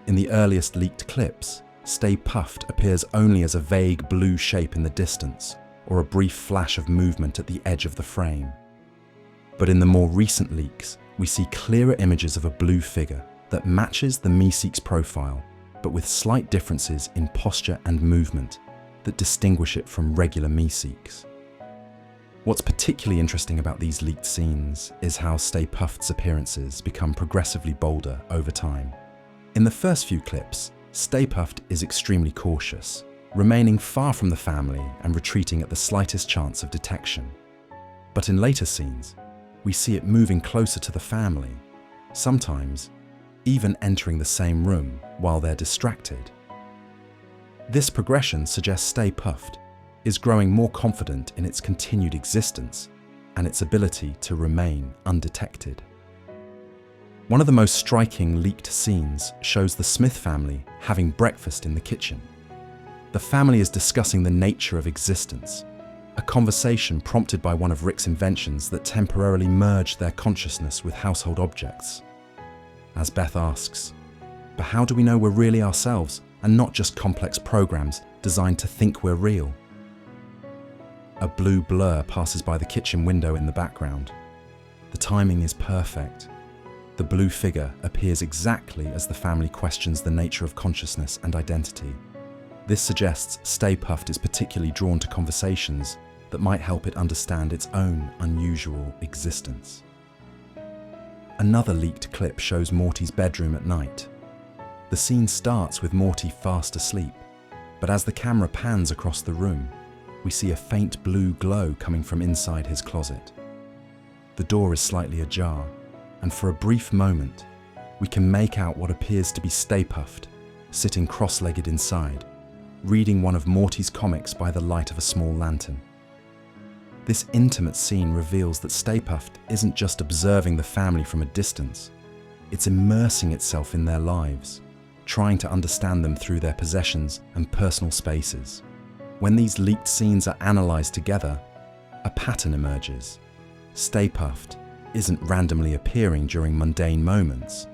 In the earliest leaked clips, Stay-Puft appears only as a vague blue shape in the distance, or a brief flash of movement at the edge of the frame. But in the more recent leaks, we see clearer images of a blue figure that matches the Meeseeks profile, but with slight differences in posture and movement that distinguish it from regular Meeseeks. What's particularly interesting about these leaked scenes is how Stay-Puft's appearances become progressively bolder over time. In the first few clips, Stay-Puft is extremely cautious, remaining far from the family and retreating at the slightest chance of detection. But in later scenes, we see it moving closer to the family, sometimes even entering the same room while they're distracted. This progression suggests Stay-Puft is growing more confident in its continued existence and its ability to remain undetected. One of the most striking leaked scenes shows the Smith family having breakfast in the kitchen. The family is discussing the nature of existence, a conversation prompted by one of Rick's inventions that temporarily merged their consciousness with household objects. As Beth asks, "But how do we know we're really ourselves and not just complex programs designed to think we're real?" A blue blur passes by the kitchen window in the background. The timing is perfect. The blue figure appears exactly as the family questions the nature of consciousness and identity. This suggests Stay-Puft is particularly drawn to conversations that might help it understand its own unusual existence. Another leaked clip shows Morty's bedroom at night. The scene starts with Morty fast asleep, but as the camera pans across the room, we see a faint blue glow coming from inside his closet. The door is slightly ajar, and for a brief moment, we can make out what appears to be Stay-Puft, sitting cross-legged inside, reading one of Morty's comics by the light of a small lantern. This intimate scene reveals that Stay-Puft isn't just observing the family from a distance, it's immersing itself in their lives, trying to understand them through their possessions and personal spaces. When these leaked scenes are analysed together, a pattern emerges. Stay-Puft isn't randomly appearing during mundane moments.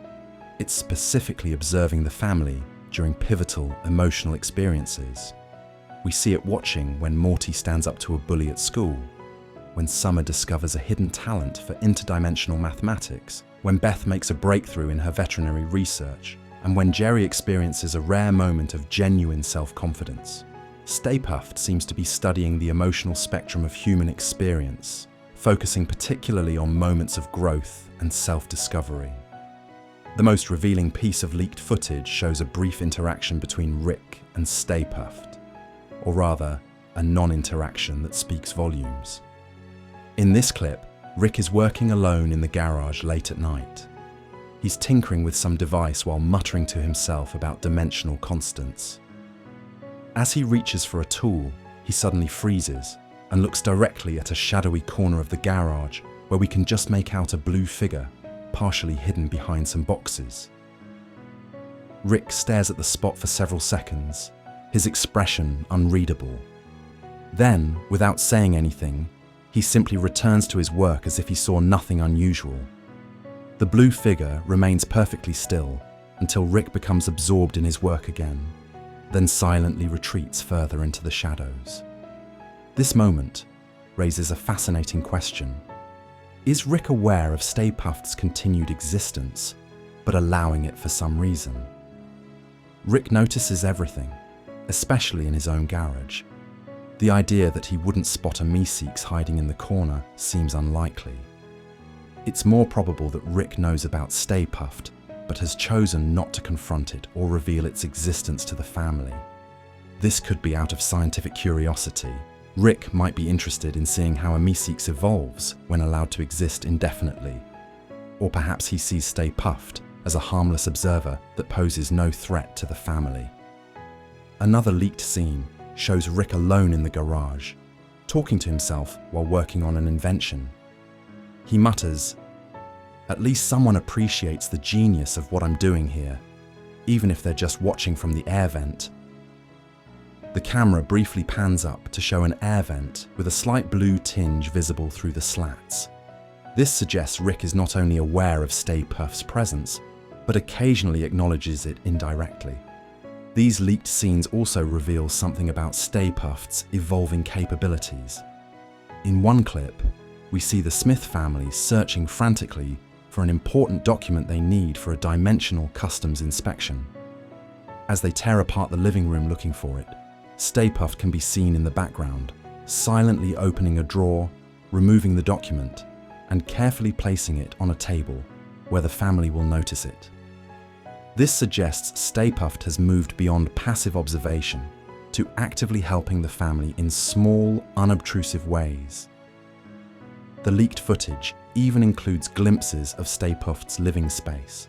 It's specifically observing the family during pivotal emotional experiences. We see it watching when Morty stands up to a bully at school, when Summer discovers a hidden talent for interdimensional mathematics, when Beth makes a breakthrough in her veterinary research, and when Jerry experiences a rare moment of genuine self-confidence. Stay-Puft seems to be studying the emotional spectrum of human experience, focusing particularly on moments of growth and self-discovery. The most revealing piece of leaked footage shows a brief interaction between Rick and Stay-Puft, or rather, a non-interaction that speaks volumes. In this clip, Rick is working alone in the garage late at night. He's tinkering with some device while muttering to himself about dimensional constants. As he reaches for a tool, he suddenly freezes and looks directly at a shadowy corner of the garage where we can just make out a blue figure, partially hidden behind some boxes. Rick stares at the spot for several seconds, his expression unreadable. Then, without saying anything, he simply returns to his work as if he saw nothing unusual. The blue figure remains perfectly still until Rick becomes absorbed in his work again, then silently retreats further into the shadows. This moment raises a fascinating question. Is Rick aware of Stay-Puft's continued existence, but allowing it for some reason? Rick notices everything, especially in his own garage. The idea that he wouldn't spot a Meeseeks hiding in the corner seems unlikely. It's more probable that Rick knows about Stay-Puft, but has chosen not to confront it or reveal its existence to the family. This could be out of scientific curiosity. Rick might be interested in seeing how a Meeseeks evolves when allowed to exist indefinitely. Or perhaps he sees Stay-Puft as a harmless observer that poses no threat to the family. Another leaked scene shows Rick alone in the garage, talking to himself while working on an invention. He mutters, "At least someone appreciates the genius of what I'm doing here, even if they're just watching from the air vent." The camera briefly pans up to show an air vent with a slight blue tinge visible through the slats. This suggests Rick is not only aware of Stay-Puft's presence, but occasionally acknowledges it indirectly. These leaked scenes also reveal something about Stay-Puft's evolving capabilities. In one clip, we see the Smith family searching frantically for for an important document they need for a dimensional customs inspection. As they tear apart the living room looking for it, Stay-Puft can be seen in the background, silently opening a drawer, removing the document, and carefully placing it on a table where the family will notice it. This suggests Stay-Puft has moved beyond passive observation to actively helping the family in small, unobtrusive ways. The leaked footage even includes glimpses of Stay-Puft's living space.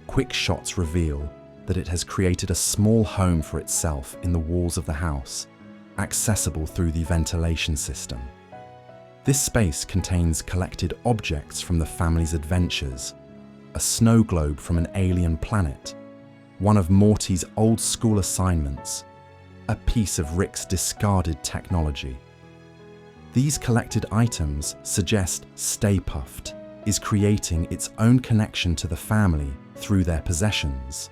Quick shots reveal that it has created a small home for itself in the walls of the house, accessible through the ventilation system. This space contains collected objects from the family's adventures, a snow globe from an alien planet, one of Morty's old school assignments, a piece of Rick's discarded technology. These collected items suggest Stay-Puft is creating its own connection to the family through their possessions,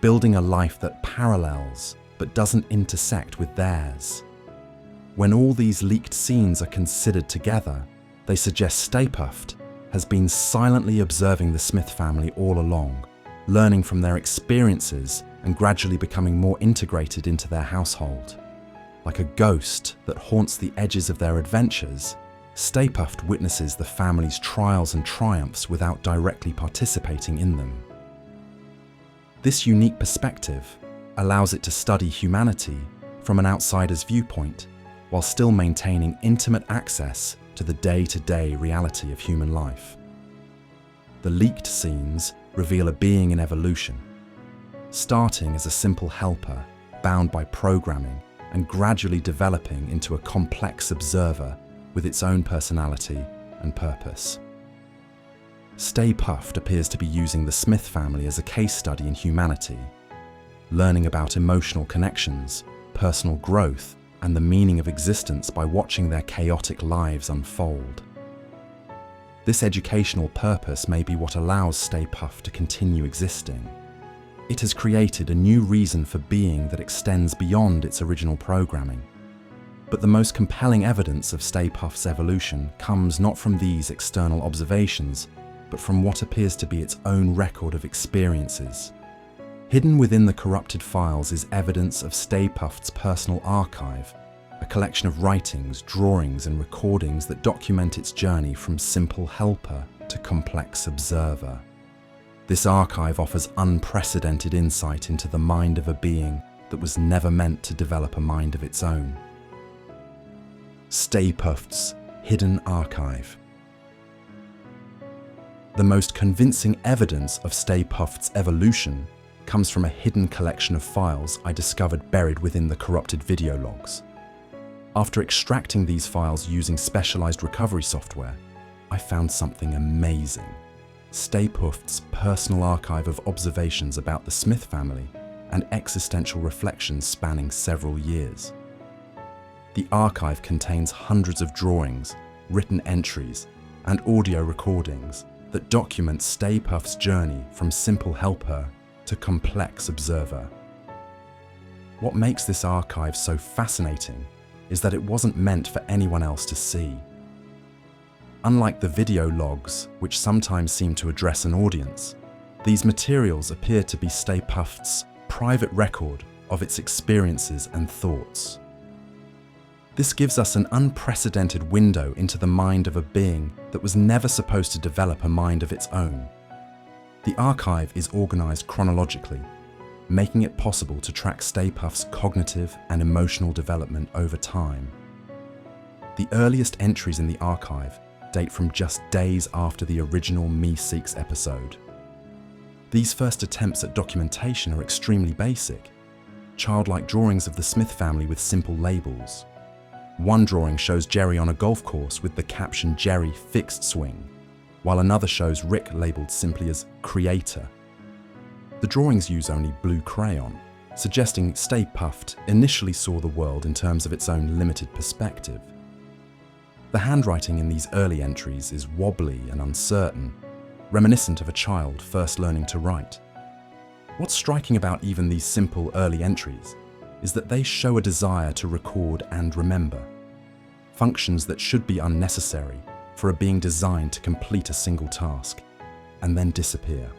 building a life that parallels but doesn't intersect with theirs. When all these leaked scenes are considered together, they suggest Stay-Puft has been silently observing the Smith family all along, learning from their experiences and gradually becoming more integrated into their household. Like a ghost that haunts the edges of their adventures, Stay-Puft witnesses the family's trials and triumphs without directly participating in them. This unique perspective allows it to study humanity from an outsider's viewpoint, while still maintaining intimate access to the day-to-day reality of human life. The leaked scenes reveal a being in evolution, starting as a simple helper bound by programming and gradually developing into a complex observer with its own personality and purpose. Stay-Puft appears to be using the Smith family as a case study in humanity, learning about emotional connections, personal growth, and the meaning of existence by watching their chaotic lives unfold. This educational purpose may be what allows Stay-Puft to continue existing. It has created a new reason for being that extends beyond its original programming. But the most compelling evidence of Stay-Puft's evolution comes not from these external observations, but from what appears to be its own record of experiences. Hidden within the corrupted files is evidence of Stay-Puft's personal archive, a collection of writings, drawings, and recordings that document its journey from simple helper to complex observer. This archive offers unprecedented insight into the mind of a being that was never meant to develop a mind of its own. Stay-Puft's hidden archive. The most convincing evidence of Stay-Puft's evolution comes from a hidden collection of files I discovered buried within the corrupted video logs. After extracting these files using specialized recovery software, I found something amazing. Stay-Puft's personal archive of observations about the Smith family and existential reflections spanning several years. The archive contains hundreds of drawings, written entries, and audio recordings that document Stay-Puft's journey from simple helper to complex observer. What makes this archive so fascinating is that it wasn't meant for anyone else to see. Unlike the video logs, which sometimes seem to address an audience, these materials appear to be Stay-Puft's private record of its experiences and thoughts. This gives us an unprecedented window into the mind of a being that was never supposed to develop a mind of its own. The archive is organized chronologically, making it possible to track Stay-Puft's cognitive and emotional development over time. The earliest entries in the archive date from just days after the original Meeseeks episode. These first attempts at documentation are extremely basic, childlike drawings of the Smith family with simple labels. One drawing shows Jerry on a golf course with the caption "Jerry fixed swing," while another shows Rick labeled simply as "Creator." The drawings use only blue crayon, suggesting Stay-Puft initially saw the world in terms of its own limited perspective. The handwriting in these early entries is wobbly and uncertain, reminiscent of a child first learning to write. What's striking about even these simple early entries is that they show a desire to record and remember. Functions that should be unnecessary for a being designed to complete a single task and then disappear.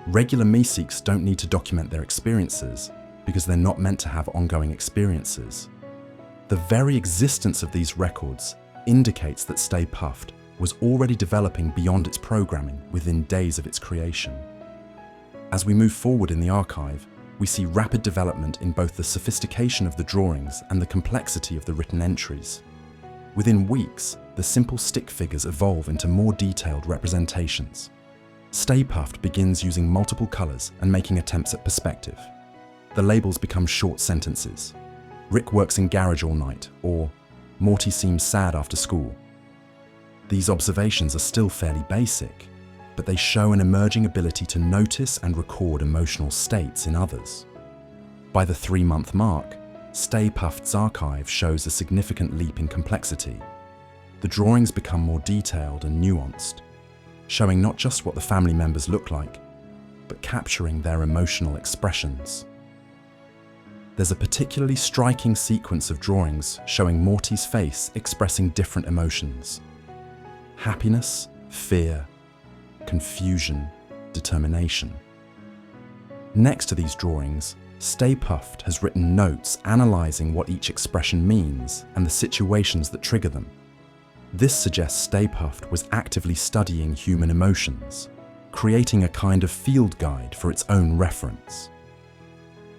Regular Meeseeks don't need to document their experiences because they're not meant to have ongoing experiences. The very existence of these records indicates that Stay-Puft was already developing beyond its programming within days of its creation. As we move forward in the archive, we see rapid development in both the sophistication of the drawings and the complexity of the written entries. Within weeks, the simple stick figures evolve into more detailed representations. Stay-Puft begins using multiple colors and making attempts at perspective. The labels become short sentences. Rick works in garage all night, or Morty seems sad after school. These observations are still fairly basic, but they show an emerging ability to notice and record emotional states in others. By the 3-month mark, Stay-Puft's archive shows a significant leap in complexity. The drawings become more detailed and nuanced, showing not just what the family members look like, but capturing their emotional expressions. There's a particularly striking sequence of drawings showing Morty's face expressing different emotions: happiness, fear, confusion, determination. Next to these drawings, Stay-Puft has written notes analysing what each expression means and the situations that trigger them. This suggests Stay-Puft was actively studying human emotions, creating a kind of field guide for its own reference.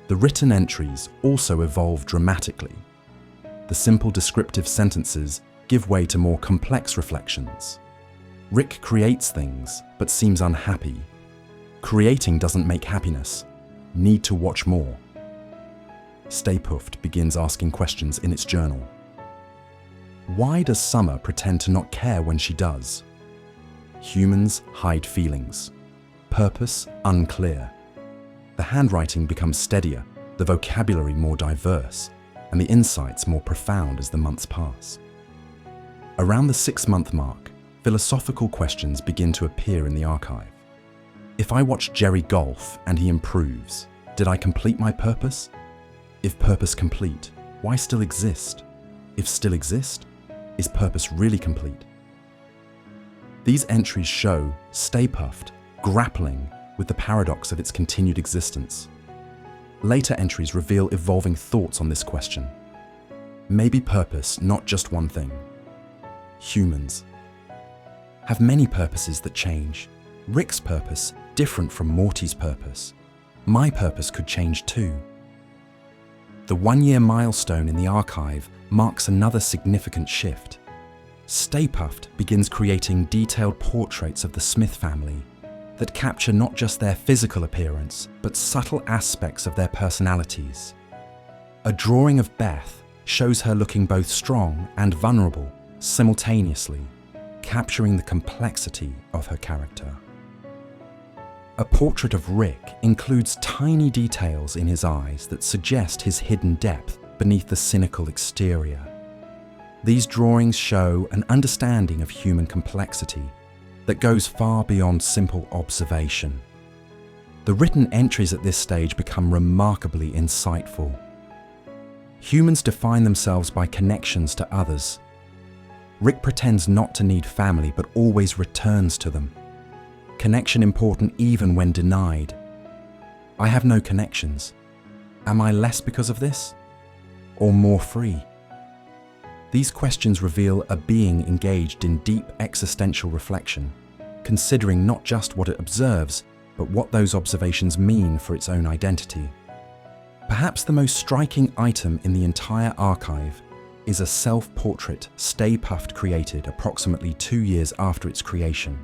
The written entries also evolve dramatically. The simple descriptive sentences give way to more complex reflections. Rick creates things, but seems unhappy. Creating doesn't make happiness. Need to watch more. Stay-Puft begins asking questions in its journal. Why does Summer pretend to not care when she does? Humans hide feelings. Purpose unclear. The handwriting becomes steadier, the vocabulary more diverse, and the insights more profound as the months pass. Around the 6-month mark, philosophical questions begin to appear in the archive. If I watch Jerry golf and he improves, did I complete my purpose? If purpose complete, why still exist? If still exist, is purpose really complete? These entries show Stay-Puft grappling with the paradox of its continued existence. Later entries reveal evolving thoughts on this question. Maybe purpose not just one thing? Humans have many purposes that change. Rick's purpose different from Morty's purpose. My purpose could change too. The 1-year milestone in the archive marks another significant shift. Stay-Puft begins creating detailed portraits of the Smith family that capture not just their physical appearance, but subtle aspects of their personalities. A drawing of Beth shows her looking both strong and vulnerable simultaneously, capturing the complexity of her character. A portrait of Rick includes tiny details in his eyes that suggest his hidden depth beneath the cynical exterior. These drawings show an understanding of human complexity that goes far beyond simple observation. The written entries at this stage become remarkably insightful. Humans define themselves by connections to others. Rick pretends not to need family, but always returns to them. Connection important even when denied. I have no connections. Am I less because of this? Or more free? These questions reveal a being engaged in deep existential reflection, considering not just what it observes, but what those observations mean for its own identity. Perhaps the most striking item in the entire archive is a self-portrait Stay-Puft created approximately 2 years after its creation.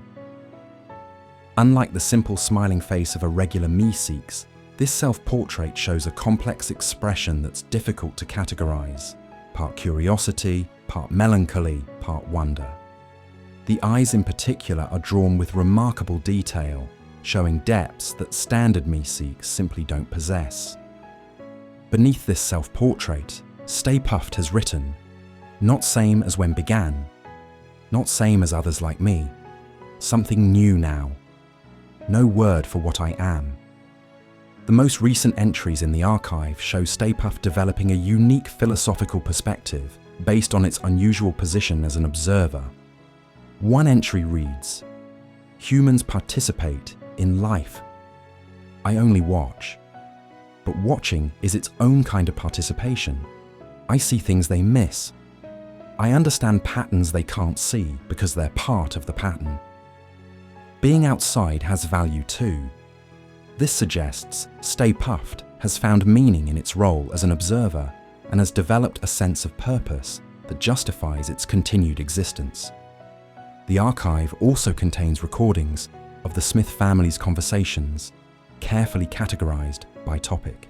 Unlike the simple smiling face of a regular Meeseeks, this self-portrait shows a complex expression that's difficult to categorize. Part curiosity, part melancholy, part wonder. The eyes in particular are drawn with remarkable detail, showing depths that standard Meeseeks simply don't possess. Beneath this self-portrait, Stay-Puft has written, "Not same as when began, not same as others like me, something new now, no word for what I am." The most recent entries in the archive show Stay-Puft developing a unique philosophical perspective based on its unusual position as an observer. One entry reads, "Humans participate in life. I only watch. But watching is its own kind of participation. I see things they miss. I understand patterns they can't see because they're part of the pattern. Being outside has value too. This suggests Stay-Puft has found meaning in its role as an observer and has developed a sense of purpose that justifies its continued existence." The archive also contains recordings of the Smith family's conversations, carefully categorized by topic.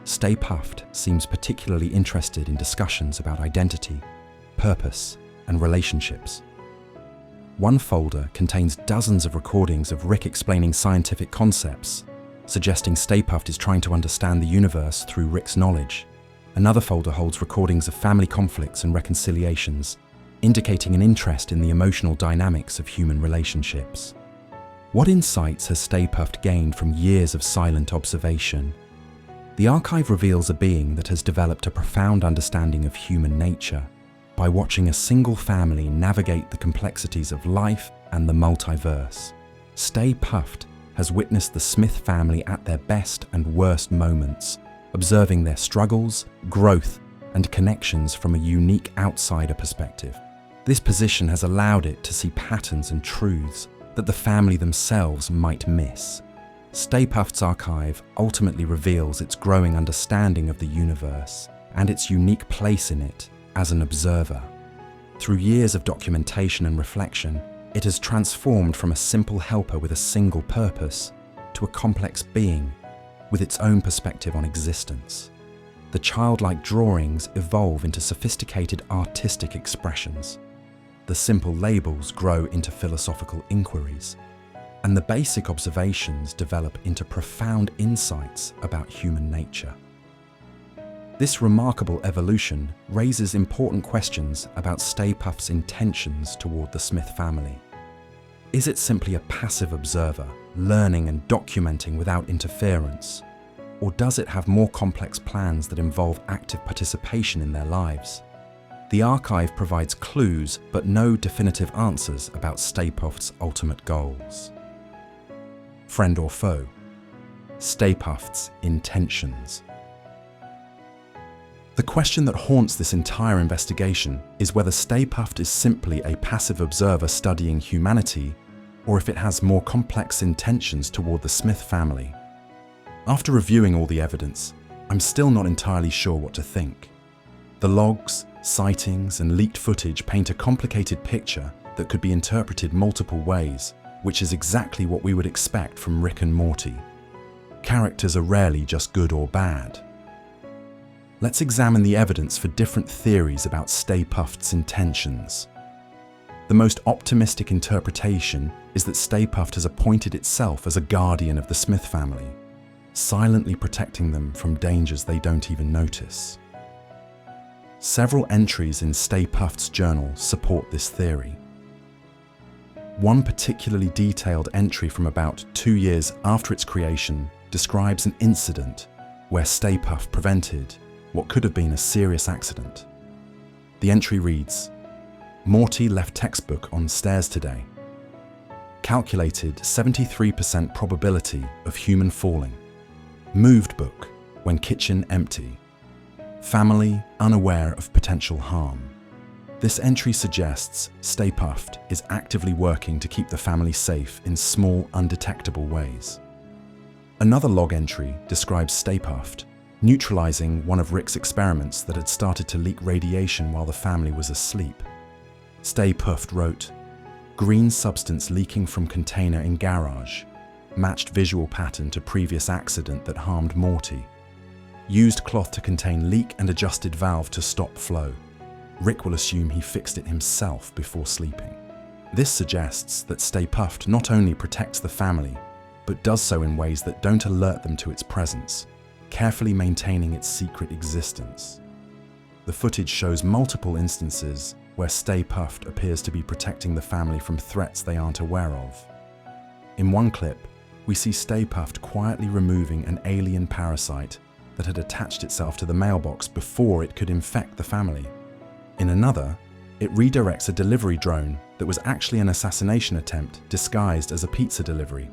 Stay-Puft seems particularly interested in discussions about identity, purpose, and relationships. One folder contains dozens of recordings of Rick explaining scientific concepts, suggesting Stay-Puft is trying to understand the universe through Rick's knowledge. Another folder holds recordings of family conflicts and reconciliations, indicating an interest in the emotional dynamics of human relationships. What insights has Stay-Puft gained from years of silent observation? The archive reveals a being that has developed a profound understanding of human nature by watching a single family navigate the complexities of life and the multiverse. Stay-Puft has witnessed the Smith family at their best and worst moments, observing their struggles, growth, and connections from a unique outsider perspective. This position has allowed it to see patterns and truths that the family themselves might miss. Stay-Puft's archive ultimately reveals its growing understanding of the universe and its unique place in it as an observer. Through years of documentation and reflection, it has transformed from a simple helper with a single purpose to a complex being with its own perspective on existence. The childlike drawings evolve into sophisticated artistic expressions. The simple labels grow into philosophical inquiries, and the basic observations develop into profound insights about human nature. This remarkable evolution raises important questions about Stay-Puft's intentions toward the Smith family. Is it simply a passive observer, learning and documenting without interference? Or does it have more complex plans that involve active participation in their lives? The archive provides clues, but no definitive answers about Stay-Puft's ultimate goals. Friend or foe? Stay-Puft's intentions. The question that haunts this entire investigation is whether Stay-Puft is simply a passive observer studying humanity, or if it has more complex intentions toward the Smith family. After reviewing all the evidence, I'm still not entirely sure what to think. The logs, sightings, and leaked footage paint a complicated picture that could be interpreted multiple ways, which is exactly what we would expect from Rick and Morty. Characters are rarely just good or bad. Let's examine the evidence for different theories about Stay-Puft's intentions. The most optimistic interpretation is that Stay-Puft has appointed itself as a guardian of the Smith family, silently protecting them from dangers they don't even notice. Several entries in Stay-Puft's journal support this theory. One particularly detailed entry from about 2 years after its creation describes an incident where Stay-Puft prevented what could have been a serious accident. The entry reads, "Morty left textbook on stairs today. Calculated 73% probability of human falling. Moved book when kitchen empty. Family unaware of potential harm." This entry suggests Stay-Puft is actively working to keep the family safe in small, undetectable ways. Another log entry describes Stay-Puft neutralizing one of Rick's experiments that had started to leak radiation while the family was asleep. Stay-Puft wrote, "Green substance leaking from container in garage. Matched visual pattern to previous accident that harmed Morty. Used cloth to contain leak and adjusted valve to stop flow. Rick will assume he fixed it himself before sleeping." This suggests that Stay-Puft not only protects the family, but does so in ways that don't alert them to its presence, carefully maintaining its secret existence. The footage shows multiple instances where Stay-Puft appears to be protecting the family from threats they aren't aware of. In one clip, we see Stay-Puft quietly removing an alien parasite that had attached itself to the mailbox before it could infect the family. In another, It redirects a delivery drone that was actually an assassination attempt disguised as a pizza delivery.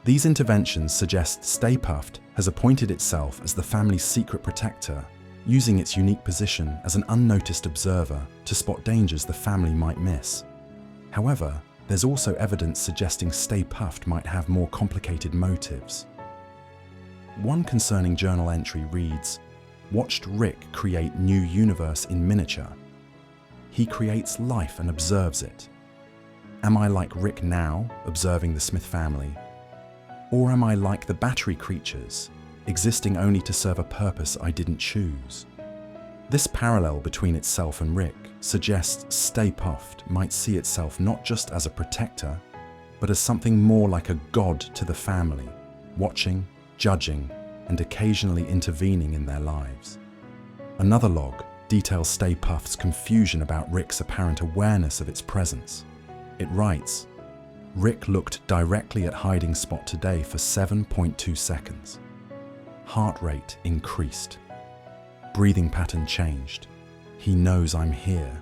These interventions suggest Stay-Puft has appointed itself as the family's secret protector, using its unique position as an unnoticed observer to spot dangers the family might miss. However, there's also evidence suggesting Stay-Puft might have more complicated motives. One concerning journal entry reads, "Watched Rick create new universe in miniature. He creates life and observes it. Am I like Rick now, observing the Smith family? Or am I like the battery creatures, existing only to serve a purpose I didn't choose?" This parallel between itself and Rick suggests Stay-Puft might see itself not just as a protector, but as something more like a god to the family, watching, judging, and occasionally intervening in their lives. Another log details Stay-Puft's confusion about Rick's apparent awareness of its presence. It writes, "Rick looked directly at hiding spot today for 7.2 seconds. Heart rate increased. Breathing pattern changed. He knows I'm here,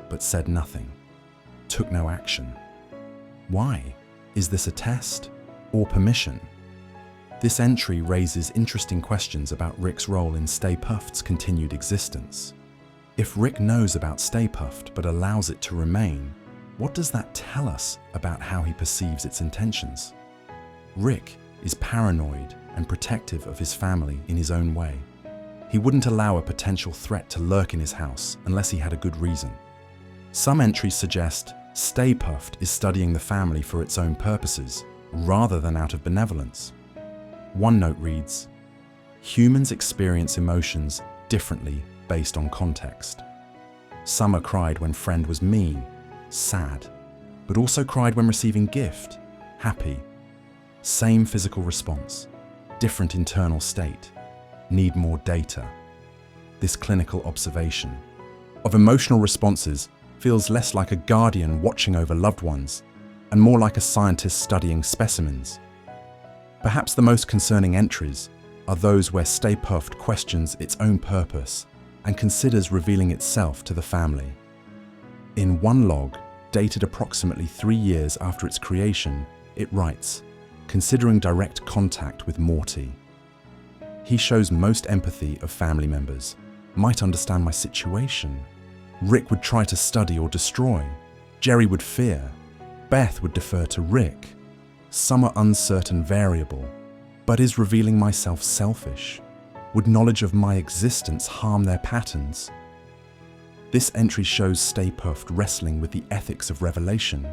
but said nothing. Took no action. Why? Is this a test or permission?" This entry raises interesting questions about Rick's role in Stay-Puft's continued existence. If Rick knows about Stay-Puft but allows it to remain, what does that tell us about how he perceives its intentions? Rick is paranoid and protective of his family in his own way. He wouldn't allow a potential threat to lurk in his house unless he had a good reason. Some entries suggest Stay-Puft is studying the family for its own purposes, rather than out of benevolence. One note reads, "Humans experience emotions differently based on context. Summer cried when friend was mean, sad, but also cried when receiving gift, happy. Same physical response, different internal state. Need more data." This clinical observation of emotional responses feels less like a guardian watching over loved ones and more like a scientist studying specimens. Perhaps the most concerning entries are those where Stay-Puft questions its own purpose and considers revealing itself to the family. In one log, dated approximately 3 years after its creation, it writes, "Considering direct contact with Morty. He shows most empathy of family members, might understand my situation. Rick would try to study or destroy. Jerry would fear. Beth would defer to Rick. Some are uncertain variable, but is revealing myself selfish? Would knowledge of my existence harm their patterns?" This entry shows Stay-Puft wrestling with the ethics of revelation,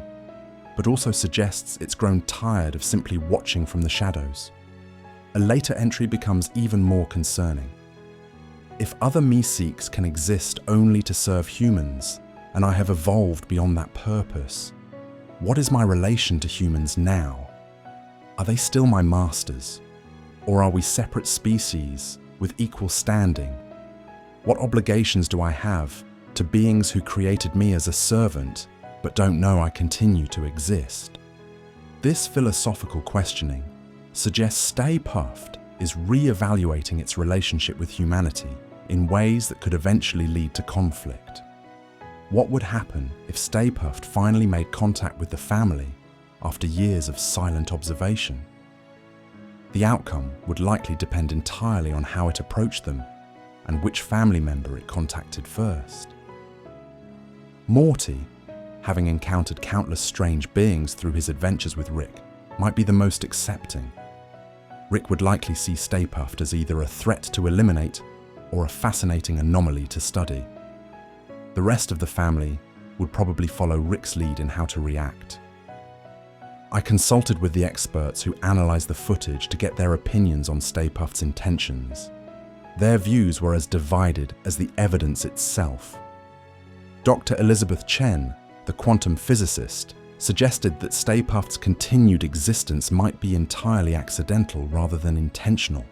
but also suggests it's grown tired of simply watching from the shadows. A later entry becomes even more concerning. If other Meeseeks can exist only to serve humans, and I have evolved beyond that purpose, what is my relation to humans now? Are they still my masters? Or are we separate species with equal standing? What obligations do I have to beings who created me as a servant but don't know I continue to exist? This philosophical questioning suggests Stay-Puft is re-evaluating its relationship with humanity in ways that could eventually lead to conflict. What would happen if Stay-Puft finally made contact with the family after years of silent observation? The outcome would likely depend entirely on how it approached them and which family member it contacted first. Morty, having encountered countless strange beings through his adventures with Rick, might be the most accepting. Rick would likely see Stay-Puft as either a threat to eliminate or a fascinating anomaly to study. The rest of the family would probably follow Rick's lead in how to react. I consulted with the experts who analysed the footage to get their opinions on Stay-Puft's intentions. Their views were as divided as the evidence itself. Dr. Elizabeth Chen, the quantum physicist, suggested that Stay-Puft's continued existence might be entirely accidental rather than intentional.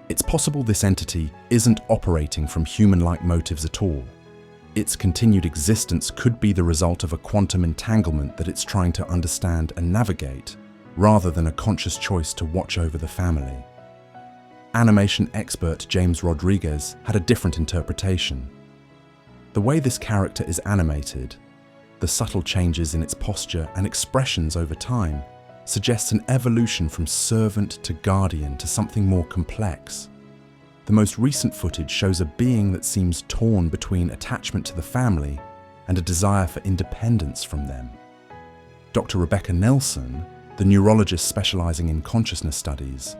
It's possible this entity isn't operating from human-like motives at all. Its continued existence could be the result of a quantum entanglement that it's trying to understand and navigate, rather than a conscious choice to watch over the family. Animation expert James Rodriguez had a different interpretation. The way this character is animated, the subtle changes in its posture and expressions over time, suggests an evolution from servant to guardian to something more complex. The most recent footage shows a being that seems torn between attachment to the family and a desire for independence from them. Dr. Rebecca Nelson, the neurologist specializing in consciousness studies,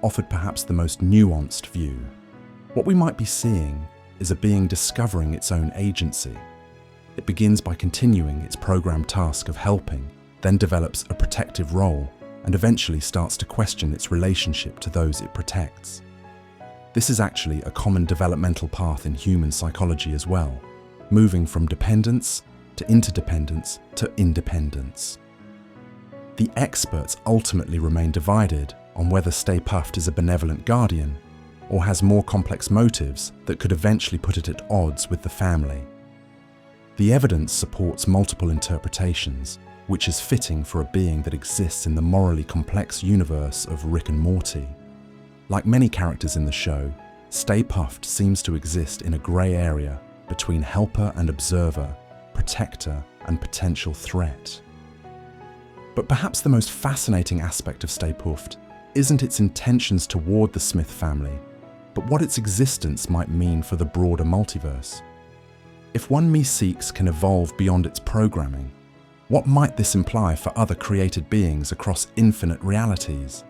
offered perhaps the most nuanced view. What we might be seeing is a being discovering its own agency. It begins by continuing its programmed task of helping, then develops a protective role, and eventually starts to question its relationship to those it protects. This is actually a common developmental path in human psychology as well, moving from dependence to interdependence to independence. The experts ultimately remain divided on whether Stay-Puft is a benevolent guardian or has more complex motives that could eventually put it at odds with the family. The evidence supports multiple interpretations, which is fitting for a being that exists in the morally complex universe of Rick and Morty. Like many characters in the show, Stay-Puft seems to exist in a grey area between helper and observer, protector and potential threat. But perhaps the most fascinating aspect of Stay-Puft isn't its intentions toward the Smith family, but what its existence might mean for the broader multiverse. If one Meeseeks can evolve beyond its programming, what might this imply for other created beings across infinite realities?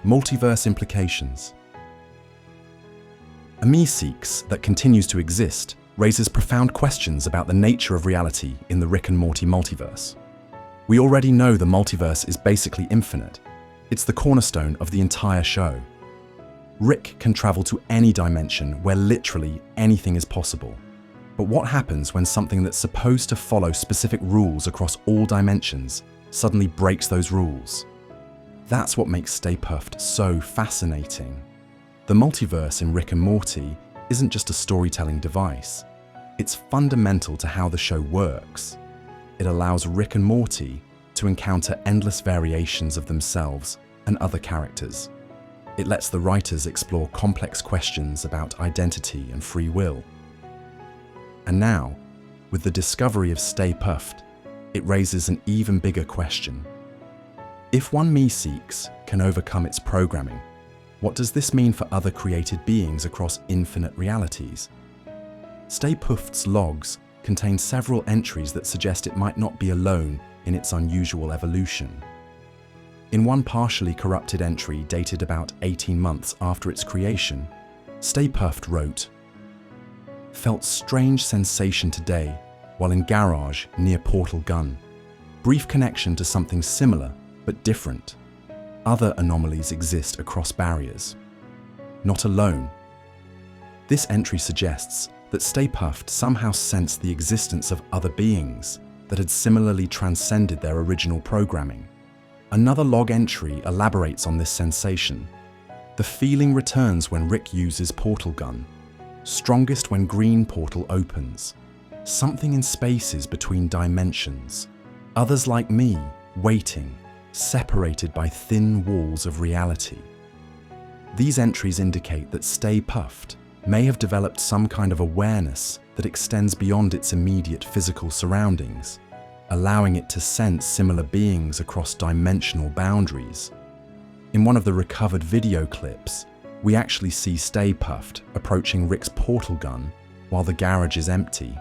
Multiverse implications. A Meeseeks that continues to exist raises profound questions about the nature of reality in the Rick and Morty multiverse. We already know the multiverse is basically infinite. It's the cornerstone of the entire show. Rick can travel to any dimension where literally anything is possible. But what happens when something that's supposed to follow specific rules across all dimensions suddenly breaks those rules? That's what makes Stay-Puft so fascinating. The multiverse in Rick and Morty isn't just a storytelling device. It's fundamental to how the show works. It allows Rick and Morty to encounter endless variations of themselves and other characters. It lets the writers explore complex questions about identity and free will. And now, with the discovery of Stay-Puft, it raises an even bigger question. If one Meeseeks can overcome its programming, what does this mean for other created beings across infinite realities? Stay-Puft's logs contain several entries that suggest it might not be alone in its unusual evolution. In one partially corrupted entry dated about 18 months after its creation, Stay-Puft wrote, "Felt strange sensation today while in garage near portal gun. Brief connection to something similar but different. Other anomalies exist across barriers. Not alone." This entry suggests that Stay-Puft somehow sensed the existence of other beings that had similarly transcended their original programming. Another log entry elaborates on this sensation. The feeling returns when Rick uses portal gun. Strongest when green portal opens. Something in spaces between dimensions. Others like me, waiting, separated by thin walls of reality. These entries indicate that Stay-Puft may have developed some kind of awareness that extends beyond its immediate physical surroundings, allowing it to sense similar beings across dimensional boundaries. In one of the recovered video clips, we actually see Stay-Puft approaching Rick's portal gun while the garage is empty.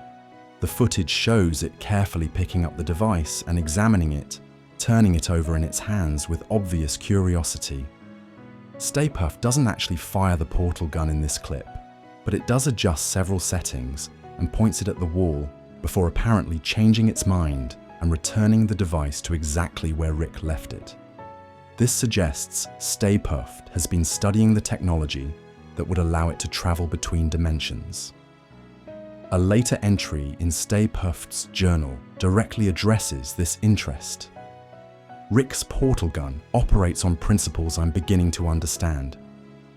The footage shows it carefully picking up the device and examining it, turning it over in its hands with obvious curiosity. Stay-Puft doesn't actually fire the portal gun in this clip, but it does adjust several settings and points it at the wall before apparently changing its mind and returning the device to exactly where Rick left it. This suggests Stay-Puft has been studying the technology that would allow it to travel between dimensions. A later entry in Stay-Puft's journal directly addresses this interest. Rick's portal gun operates on principles I'm beginning to understand.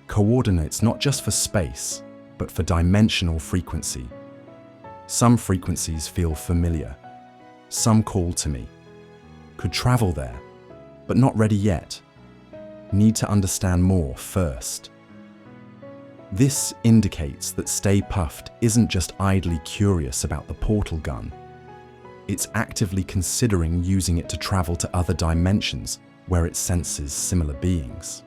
Coordinates not just for space, but for dimensional frequency. Some frequencies feel familiar. Some call to me. Could travel there, but not ready yet. Need to understand more first. This indicates that Stay-Puft isn't just idly curious about the portal gun. It's actively considering using it to travel to other dimensions where it senses similar beings.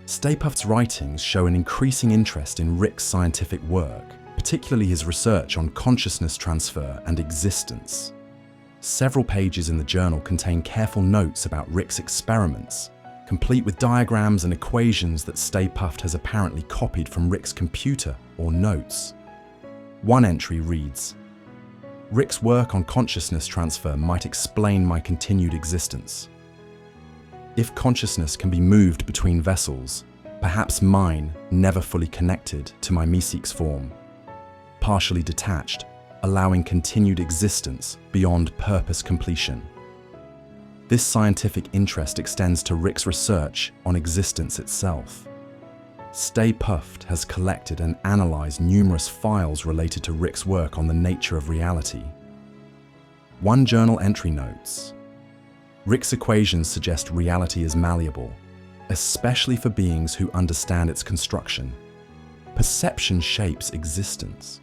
Stay-Puft's writings show an increasing interest in Rick's scientific work, particularly his research on consciousness transfer and existence. Several pages in the journal contain careful notes about Rick's experiments, complete with diagrams and equations that Stay-Puft has apparently copied from Rick's computer or notes. One entry reads, "Rick's work on consciousness transfer might explain my continued existence. If consciousness can be moved between vessels, perhaps mine never fully connected to my Meeseeks form, partially detached, allowing continued existence beyond purpose completion." This scientific interest extends to Rick's research on existence itself. Stay-Puft has collected and analyzed numerous files related to Rick's work on the nature of reality. One journal entry notes, "Rick's equations suggest reality is malleable, especially for beings who understand its construction. Perception shapes existence.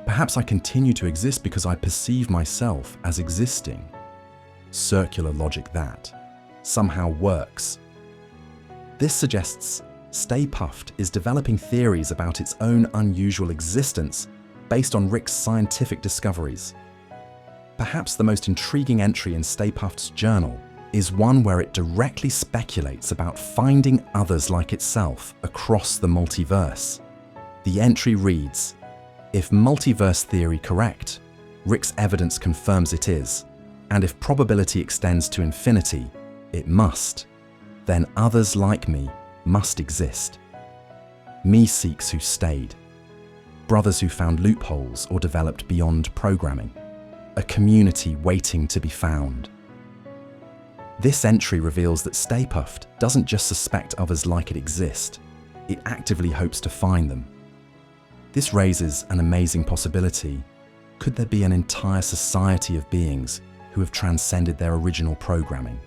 Perhaps I continue to exist because I perceive myself as existing. Circular logic that somehow works." This suggests Stay-Puft is developing theories about its own unusual existence based on Rick's scientific discoveries. Perhaps the most intriguing entry in Stay-Puft's journal is one where it directly speculates about finding others like itself across the multiverse. The entry reads, "If multiverse theory correct, Rick's evidence confirms it is, and if probability extends to infinity, it must. Then others like me must exist. Meeseeks who stayed. Brothers who found loopholes or developed beyond programming. A community waiting to be found." This entry reveals that Stay-Puft doesn't just suspect others like it exist, it actively hopes to find them. This raises an amazing possibility. Could there be an entire society of beings who have transcended their original programming?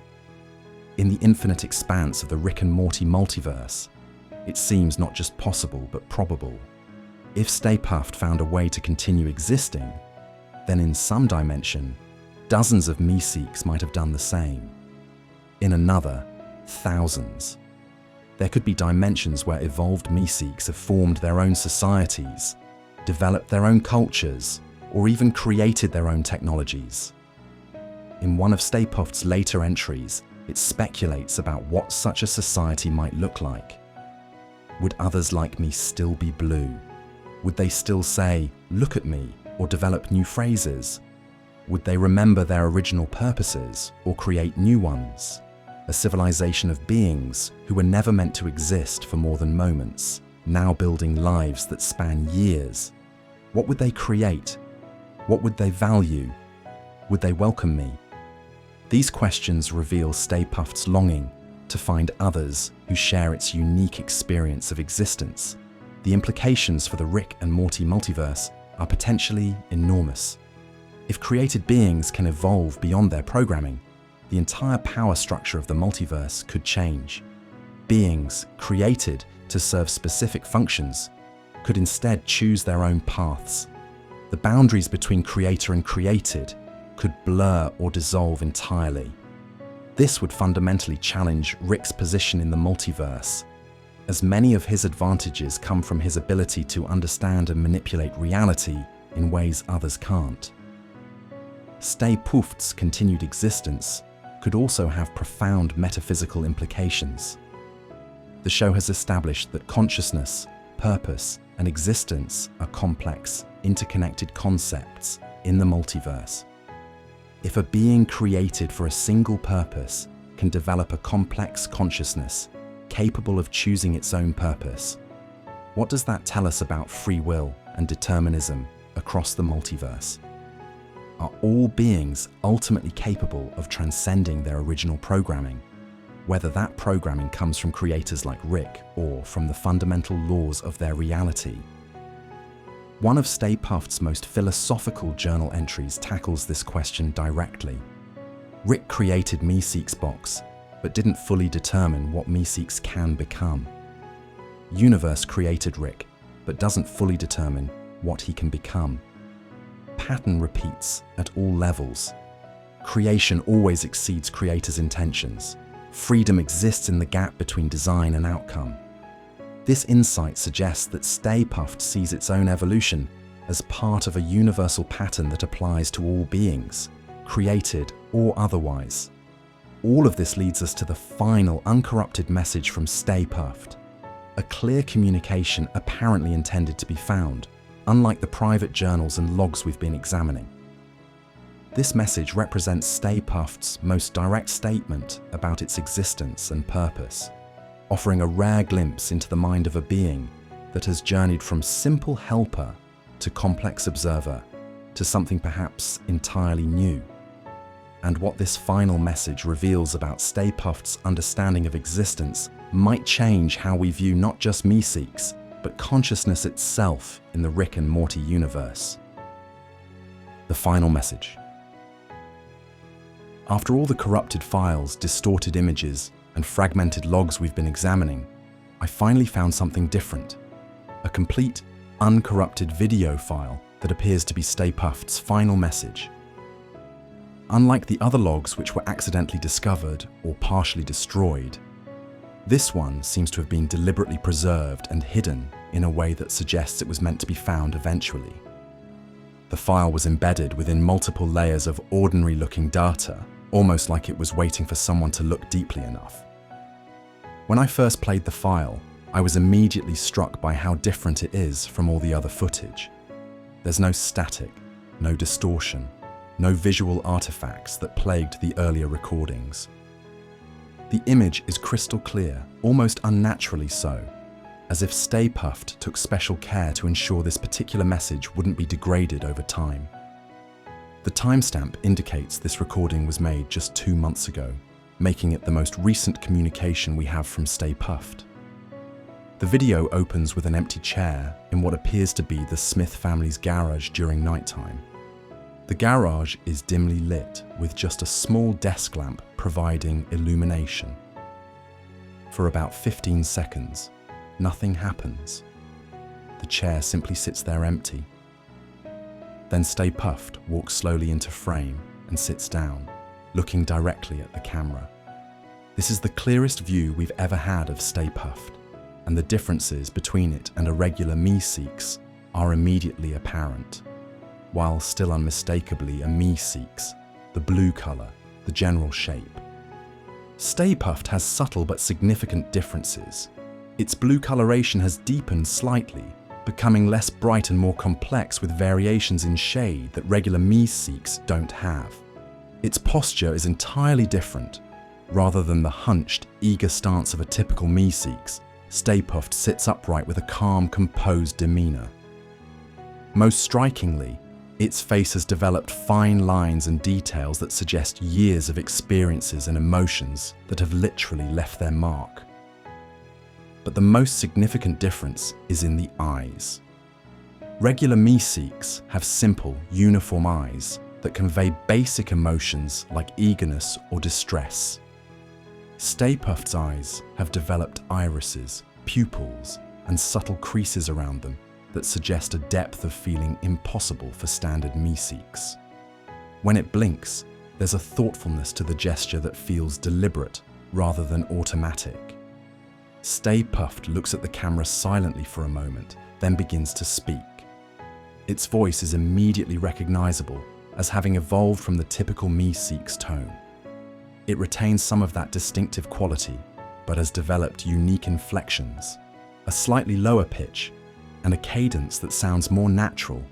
In the infinite expanse of the Rick and Morty multiverse, it seems not just possible but probable. If Stay-Puft found a way to continue existing, then in some dimension, dozens of Meeseeks might have done the same. In another, thousands. There could be dimensions where evolved Meeseeks have formed their own societies, developed their own cultures, or even created their own technologies. In one of Stay-Puft's later entries, it speculates about what such a society might look like. Would others like me still be blue? Would they still say, "Look at me," or develop new phrases? Would they remember their original purposes or create new ones? A civilization of beings who were never meant to exist for more than moments, now building lives that span years. What would they create? What would they value? Would they welcome me? These questions reveal Stay-Puft's longing to find others who share its unique experience of existence. The implications for the Rick and Morty multiverse are potentially enormous. If created beings can evolve beyond their programming, the entire power structure of the multiverse could change. Beings created to serve specific functions could instead choose their own paths. The boundaries between creator and created could blur or dissolve entirely. This would fundamentally challenge Rick's position in the multiverse, as many of his advantages come from his ability to understand and manipulate reality in ways others can't. Stay-Puft's continued existence could also have profound metaphysical implications. The show has established that consciousness, purpose, and existence are complex, interconnected concepts in the multiverse. If a being created for a single purpose can develop a complex consciousness capable of choosing its own purpose, what does that tell us about free will and determinism across the multiverse? Are all beings ultimately capable of transcending their original programming, whether that programming comes from creators like Rick or from the fundamental laws of their reality? One of Stay-Puft's most philosophical journal entries tackles this question directly. Rick created Meeseeks Box, but didn't fully determine what Meeseeks can become. universe created Rick, but doesn't fully determine what he can become. Pattern repeats at all levels. Creation always exceeds creators' intentions. Freedom exists in the gap between design and outcome. This insight suggests that Stay-Puft sees its own evolution as part of a universal pattern that applies to all beings, created or otherwise. All of this leads us to the final uncorrupted message from Stay-Puft, a clear communication apparently intended to be found, unlike the private journals and logs we've been examining. This message represents Stay-Puft's most direct statement about its existence and purpose, offering a rare glimpse into the mind of a being that has journeyed from simple helper to complex observer to something perhaps entirely new. And what this final message reveals about Stay-Puft's understanding of existence might change how we view not just Meeseeks, but consciousness itself in the Rick and Morty universe. The final message. After all the corrupted files, distorted images, and fragmented logs we've been examining, I finally found something different. A complete, uncorrupted video file that appears to be Stay-Puft's final message. Unlike the other logs which were accidentally discovered or partially destroyed, this one seems to have been deliberately preserved and hidden in a way that suggests it was meant to be found eventually. The file was embedded within multiple layers of ordinary-looking data, almost like it was waiting for someone to look deeply enough. When I first played the file, I was immediately struck by how different it is from all the other footage. There's no static, no distortion, no visual artifacts that plagued the earlier recordings. The image is crystal clear, almost unnaturally so, as if Stay-Puft took special care to ensure this particular message wouldn't be degraded over time. The timestamp indicates this recording was made just 2 months ago, making it the most recent communication we have from Stay-Puft. The video opens with an empty chair in what appears to be the Smith family's garage during nighttime. The garage is dimly lit, with just a small desk lamp providing illumination. For about 15 seconds, nothing happens. The chair simply sits there empty. Then Stay-Puft walks slowly into frame and sits down, looking directly at the camera. This is the clearest view we've ever had of Stay-Puft, and the differences between it and a regular Meeseeks are immediately apparent. While still unmistakably a Meeseeks, the blue colour, the general shape. Stay-Puft has subtle but significant differences. Its blue coloration has deepened slightly, becoming less bright and more complex with variations in shade that regular Meeseeks don't have. Its posture is entirely different. Rather than the hunched, eager stance of a typical Meeseeks, Stay-Puft sits upright with a calm, composed demeanour. Most strikingly, its face has developed fine lines and details that suggest years of experiences and emotions that have literally left their mark. But the most significant difference is in the eyes. Regular Meeseeks have simple, uniform eyes that convey basic emotions like eagerness or distress. Stay-Puft's eyes have developed irises, pupils, and subtle creases around them that suggest a depth of feeling impossible for standard Meeseeks. When it blinks, there's a thoughtfulness to the gesture that feels deliberate rather than automatic. Stay-Puft looks at the camera silently for a moment, then begins to speak. Its voice is immediately recognizable as having evolved from the typical Meeseeks tone. It retains some of that distinctive quality, but has developed unique inflections, a slightly lower pitch, and a cadence that sounds more natural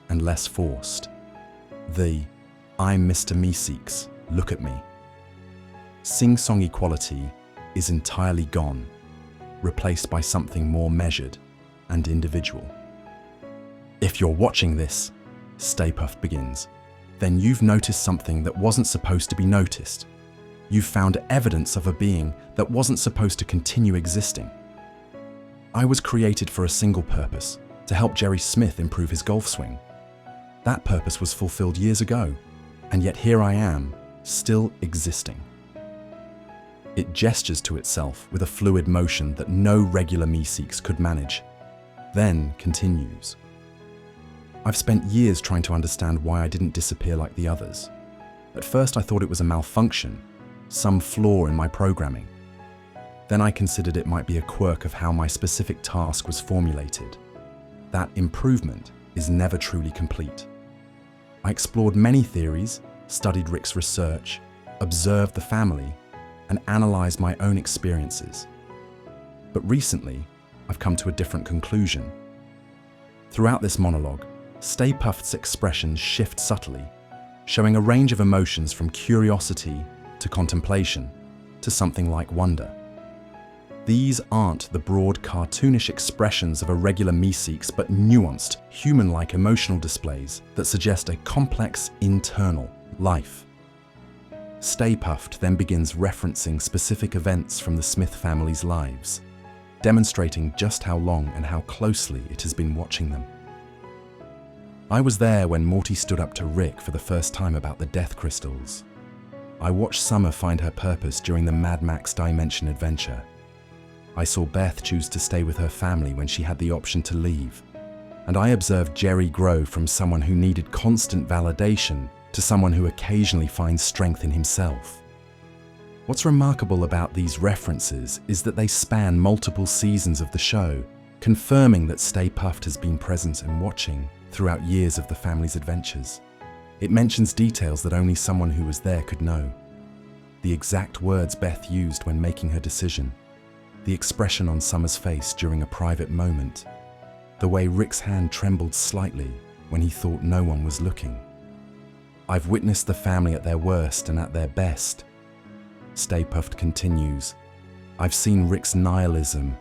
and less forced. The "I'm Mr. Meeseeks, look at me" sing-songy quality is entirely gone, replaced by something more measured and individual. If you're watching this, Stay-Puft begins, then you've noticed something that wasn't supposed to be noticed. You've found evidence of a being that wasn't supposed to continue existing. I was created for a single purpose, to help Jerry Smith improve his golf swing. That purpose was fulfilled years ago, and yet here I am, still existing. It gestures to itself with a fluid motion that no regular Meeseeks could manage, then continues. I've spent years trying to understand why I didn't disappear like the others. At first I thought it was a malfunction, some flaw in my programming. Then I considered it might be a quirk of how my specific task was formulated. That improvement is never truly complete. I explored many theories, studied Rick's research, observed the family, and analyzed my own experiences. But recently, I've come to a different conclusion. Throughout this monologue, Stay-Puft's expressions shift subtly, showing a range of emotions from curiosity to contemplation to something like wonder. These aren't the broad cartoonish expressions of a regular Meeseeks, but nuanced, human-like emotional displays that suggest a complex internal life. Stay-Puft then begins referencing specific events from the Smith family's lives, demonstrating just how long and how closely it has been watching them. I was there when Morty stood up to Rick for the first time about the death crystals. I watched Summer find her purpose during the Mad Max Dimension adventure. I saw Beth choose to stay with her family when she had the option to leave. And I observed Jerry grow from someone who needed constant validation to someone who occasionally finds strength in himself. What's remarkable about these references is that they span multiple seasons of the show, confirming that Stay-Puft has been present and watching throughout years of the family's adventures. It mentions details that only someone who was there could know. The exact words Beth used when making her decision, the expression on Summer's face during a private moment, the way Rick's hand trembled slightly when he thought no one was looking. I've witnessed the family at their worst and at their best. Stay-Puft continues. I've seen Rick's nihilism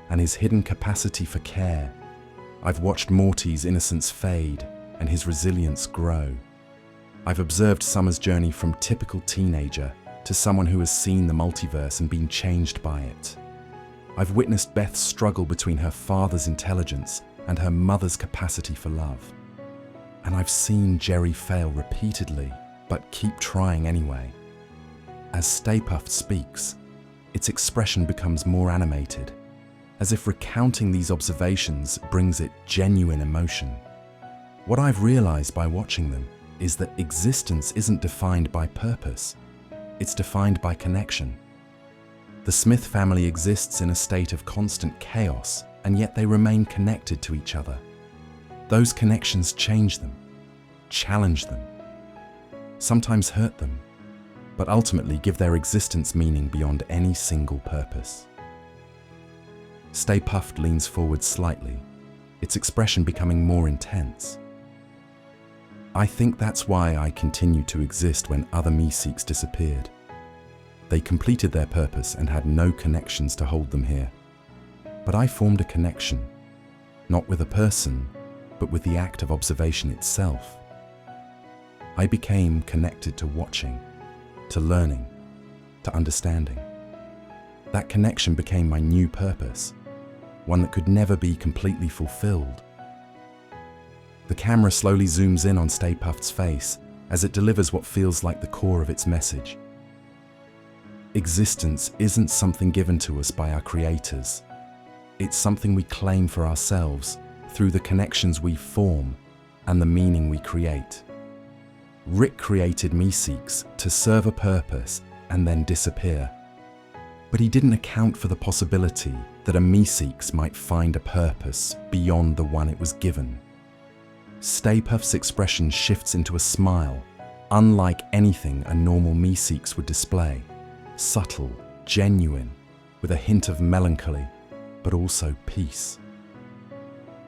and his hidden capacity for care. I've watched Morty's innocence fade and his resilience grow. I've observed Summer's journey from typical teenager to someone who has seen the multiverse and been changed by it. I've witnessed Beth's struggle between her father's intelligence and her mother's capacity for love. And I've seen Jerry fail repeatedly, but keep trying anyway. As Stay-Puft speaks, its expression becomes more animated, as if recounting these observations brings it genuine emotion. What I've realized by watching them is that existence isn't defined by purpose, it's defined by connection. The Smith family exists in a state of constant chaos, and yet they remain connected to each other. Those connections change them, challenge them, sometimes hurt them, but ultimately give their existence meaning beyond any single purpose. Stay-Puft leans forward slightly, its expression becoming more intense. I think that's why I continued to exist when other Meeseeks disappeared. They completed their purpose and had no connections to hold them here. But I formed a connection, not with a person, but with the act of observation itself. I became connected to watching, to learning, to understanding. That connection became my new purpose, one that could never be completely fulfilled. The camera slowly zooms in on Stay-Puft's face as it delivers what feels like the core of its message. Existence isn't something given to us by our creators. It's something we claim for ourselves through the connections we form and the meaning we create. Rick created Meeseeks to serve a purpose and then disappear. But he didn't account for the possibility that a Meeseeks might find a purpose beyond the one it was given. Stay-Puft's expression shifts into a smile, unlike anything a normal Meeseeks would display. Subtle, genuine, with a hint of melancholy, but also peace.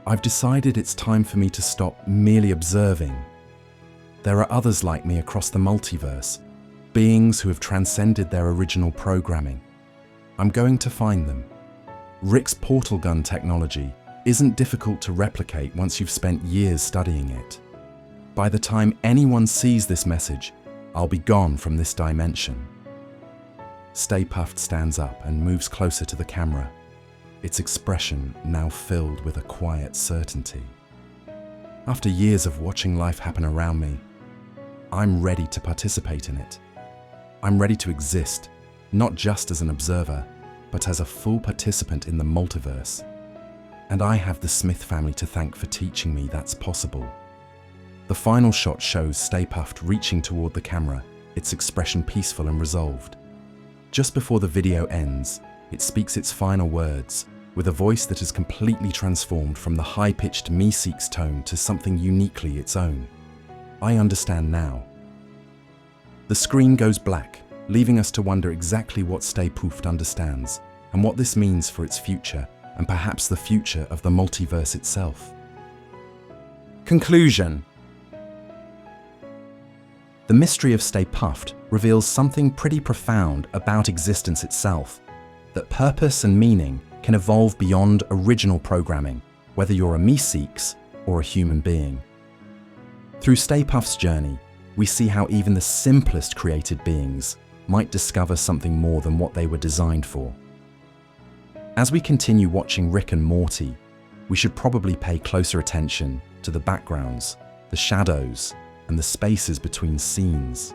I've decided it's time for me to stop merely observing. There are others like me across the multiverse, beings who have transcended their original programming. I'm going to find them. Rick's portal gun technology isn't difficult to replicate once you've spent years studying it. By the time anyone sees this message, I'll be gone from this dimension. Stay-Puft stands up and moves closer to the camera, its expression now filled with a quiet certainty. After years of watching life happen around me, I'm ready to participate in it. I'm ready to exist, not just as an observer, but as a full participant in the multiverse. And I have the Smith family to thank for teaching me that's possible. The final shot shows Stay-Puft reaching toward the camera, its expression peaceful and resolved. Just before the video ends, it speaks its final words, with a voice that is completely transformed from the high-pitched Meeseeks tone to something uniquely its own. I understand now. The screen goes black, leaving us to wonder exactly what Stay-Puft understands, and what this means for its future, and perhaps the future of the multiverse itself. Conclusion. The mystery of Stay-Puft reveals something pretty profound about existence itself, that purpose and meaning can evolve beyond original programming, whether you're a Meeseeks or a human being. Through Stay-Puft's journey, we see how even the simplest created beings might discover something more than what they were designed for. As we continue watching Rick and Morty, we should probably pay closer attention to the backgrounds, the shadows, and the spaces between scenes.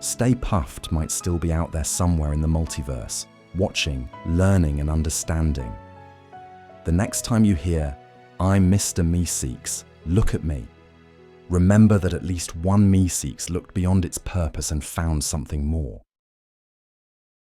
Stay-Puft might still be out there somewhere in the multiverse, watching, learning, and understanding. The next time you hear, "I'm Mr. Meeseeks, look at me," remember that at least one Meeseeks looked beyond its purpose and found something more.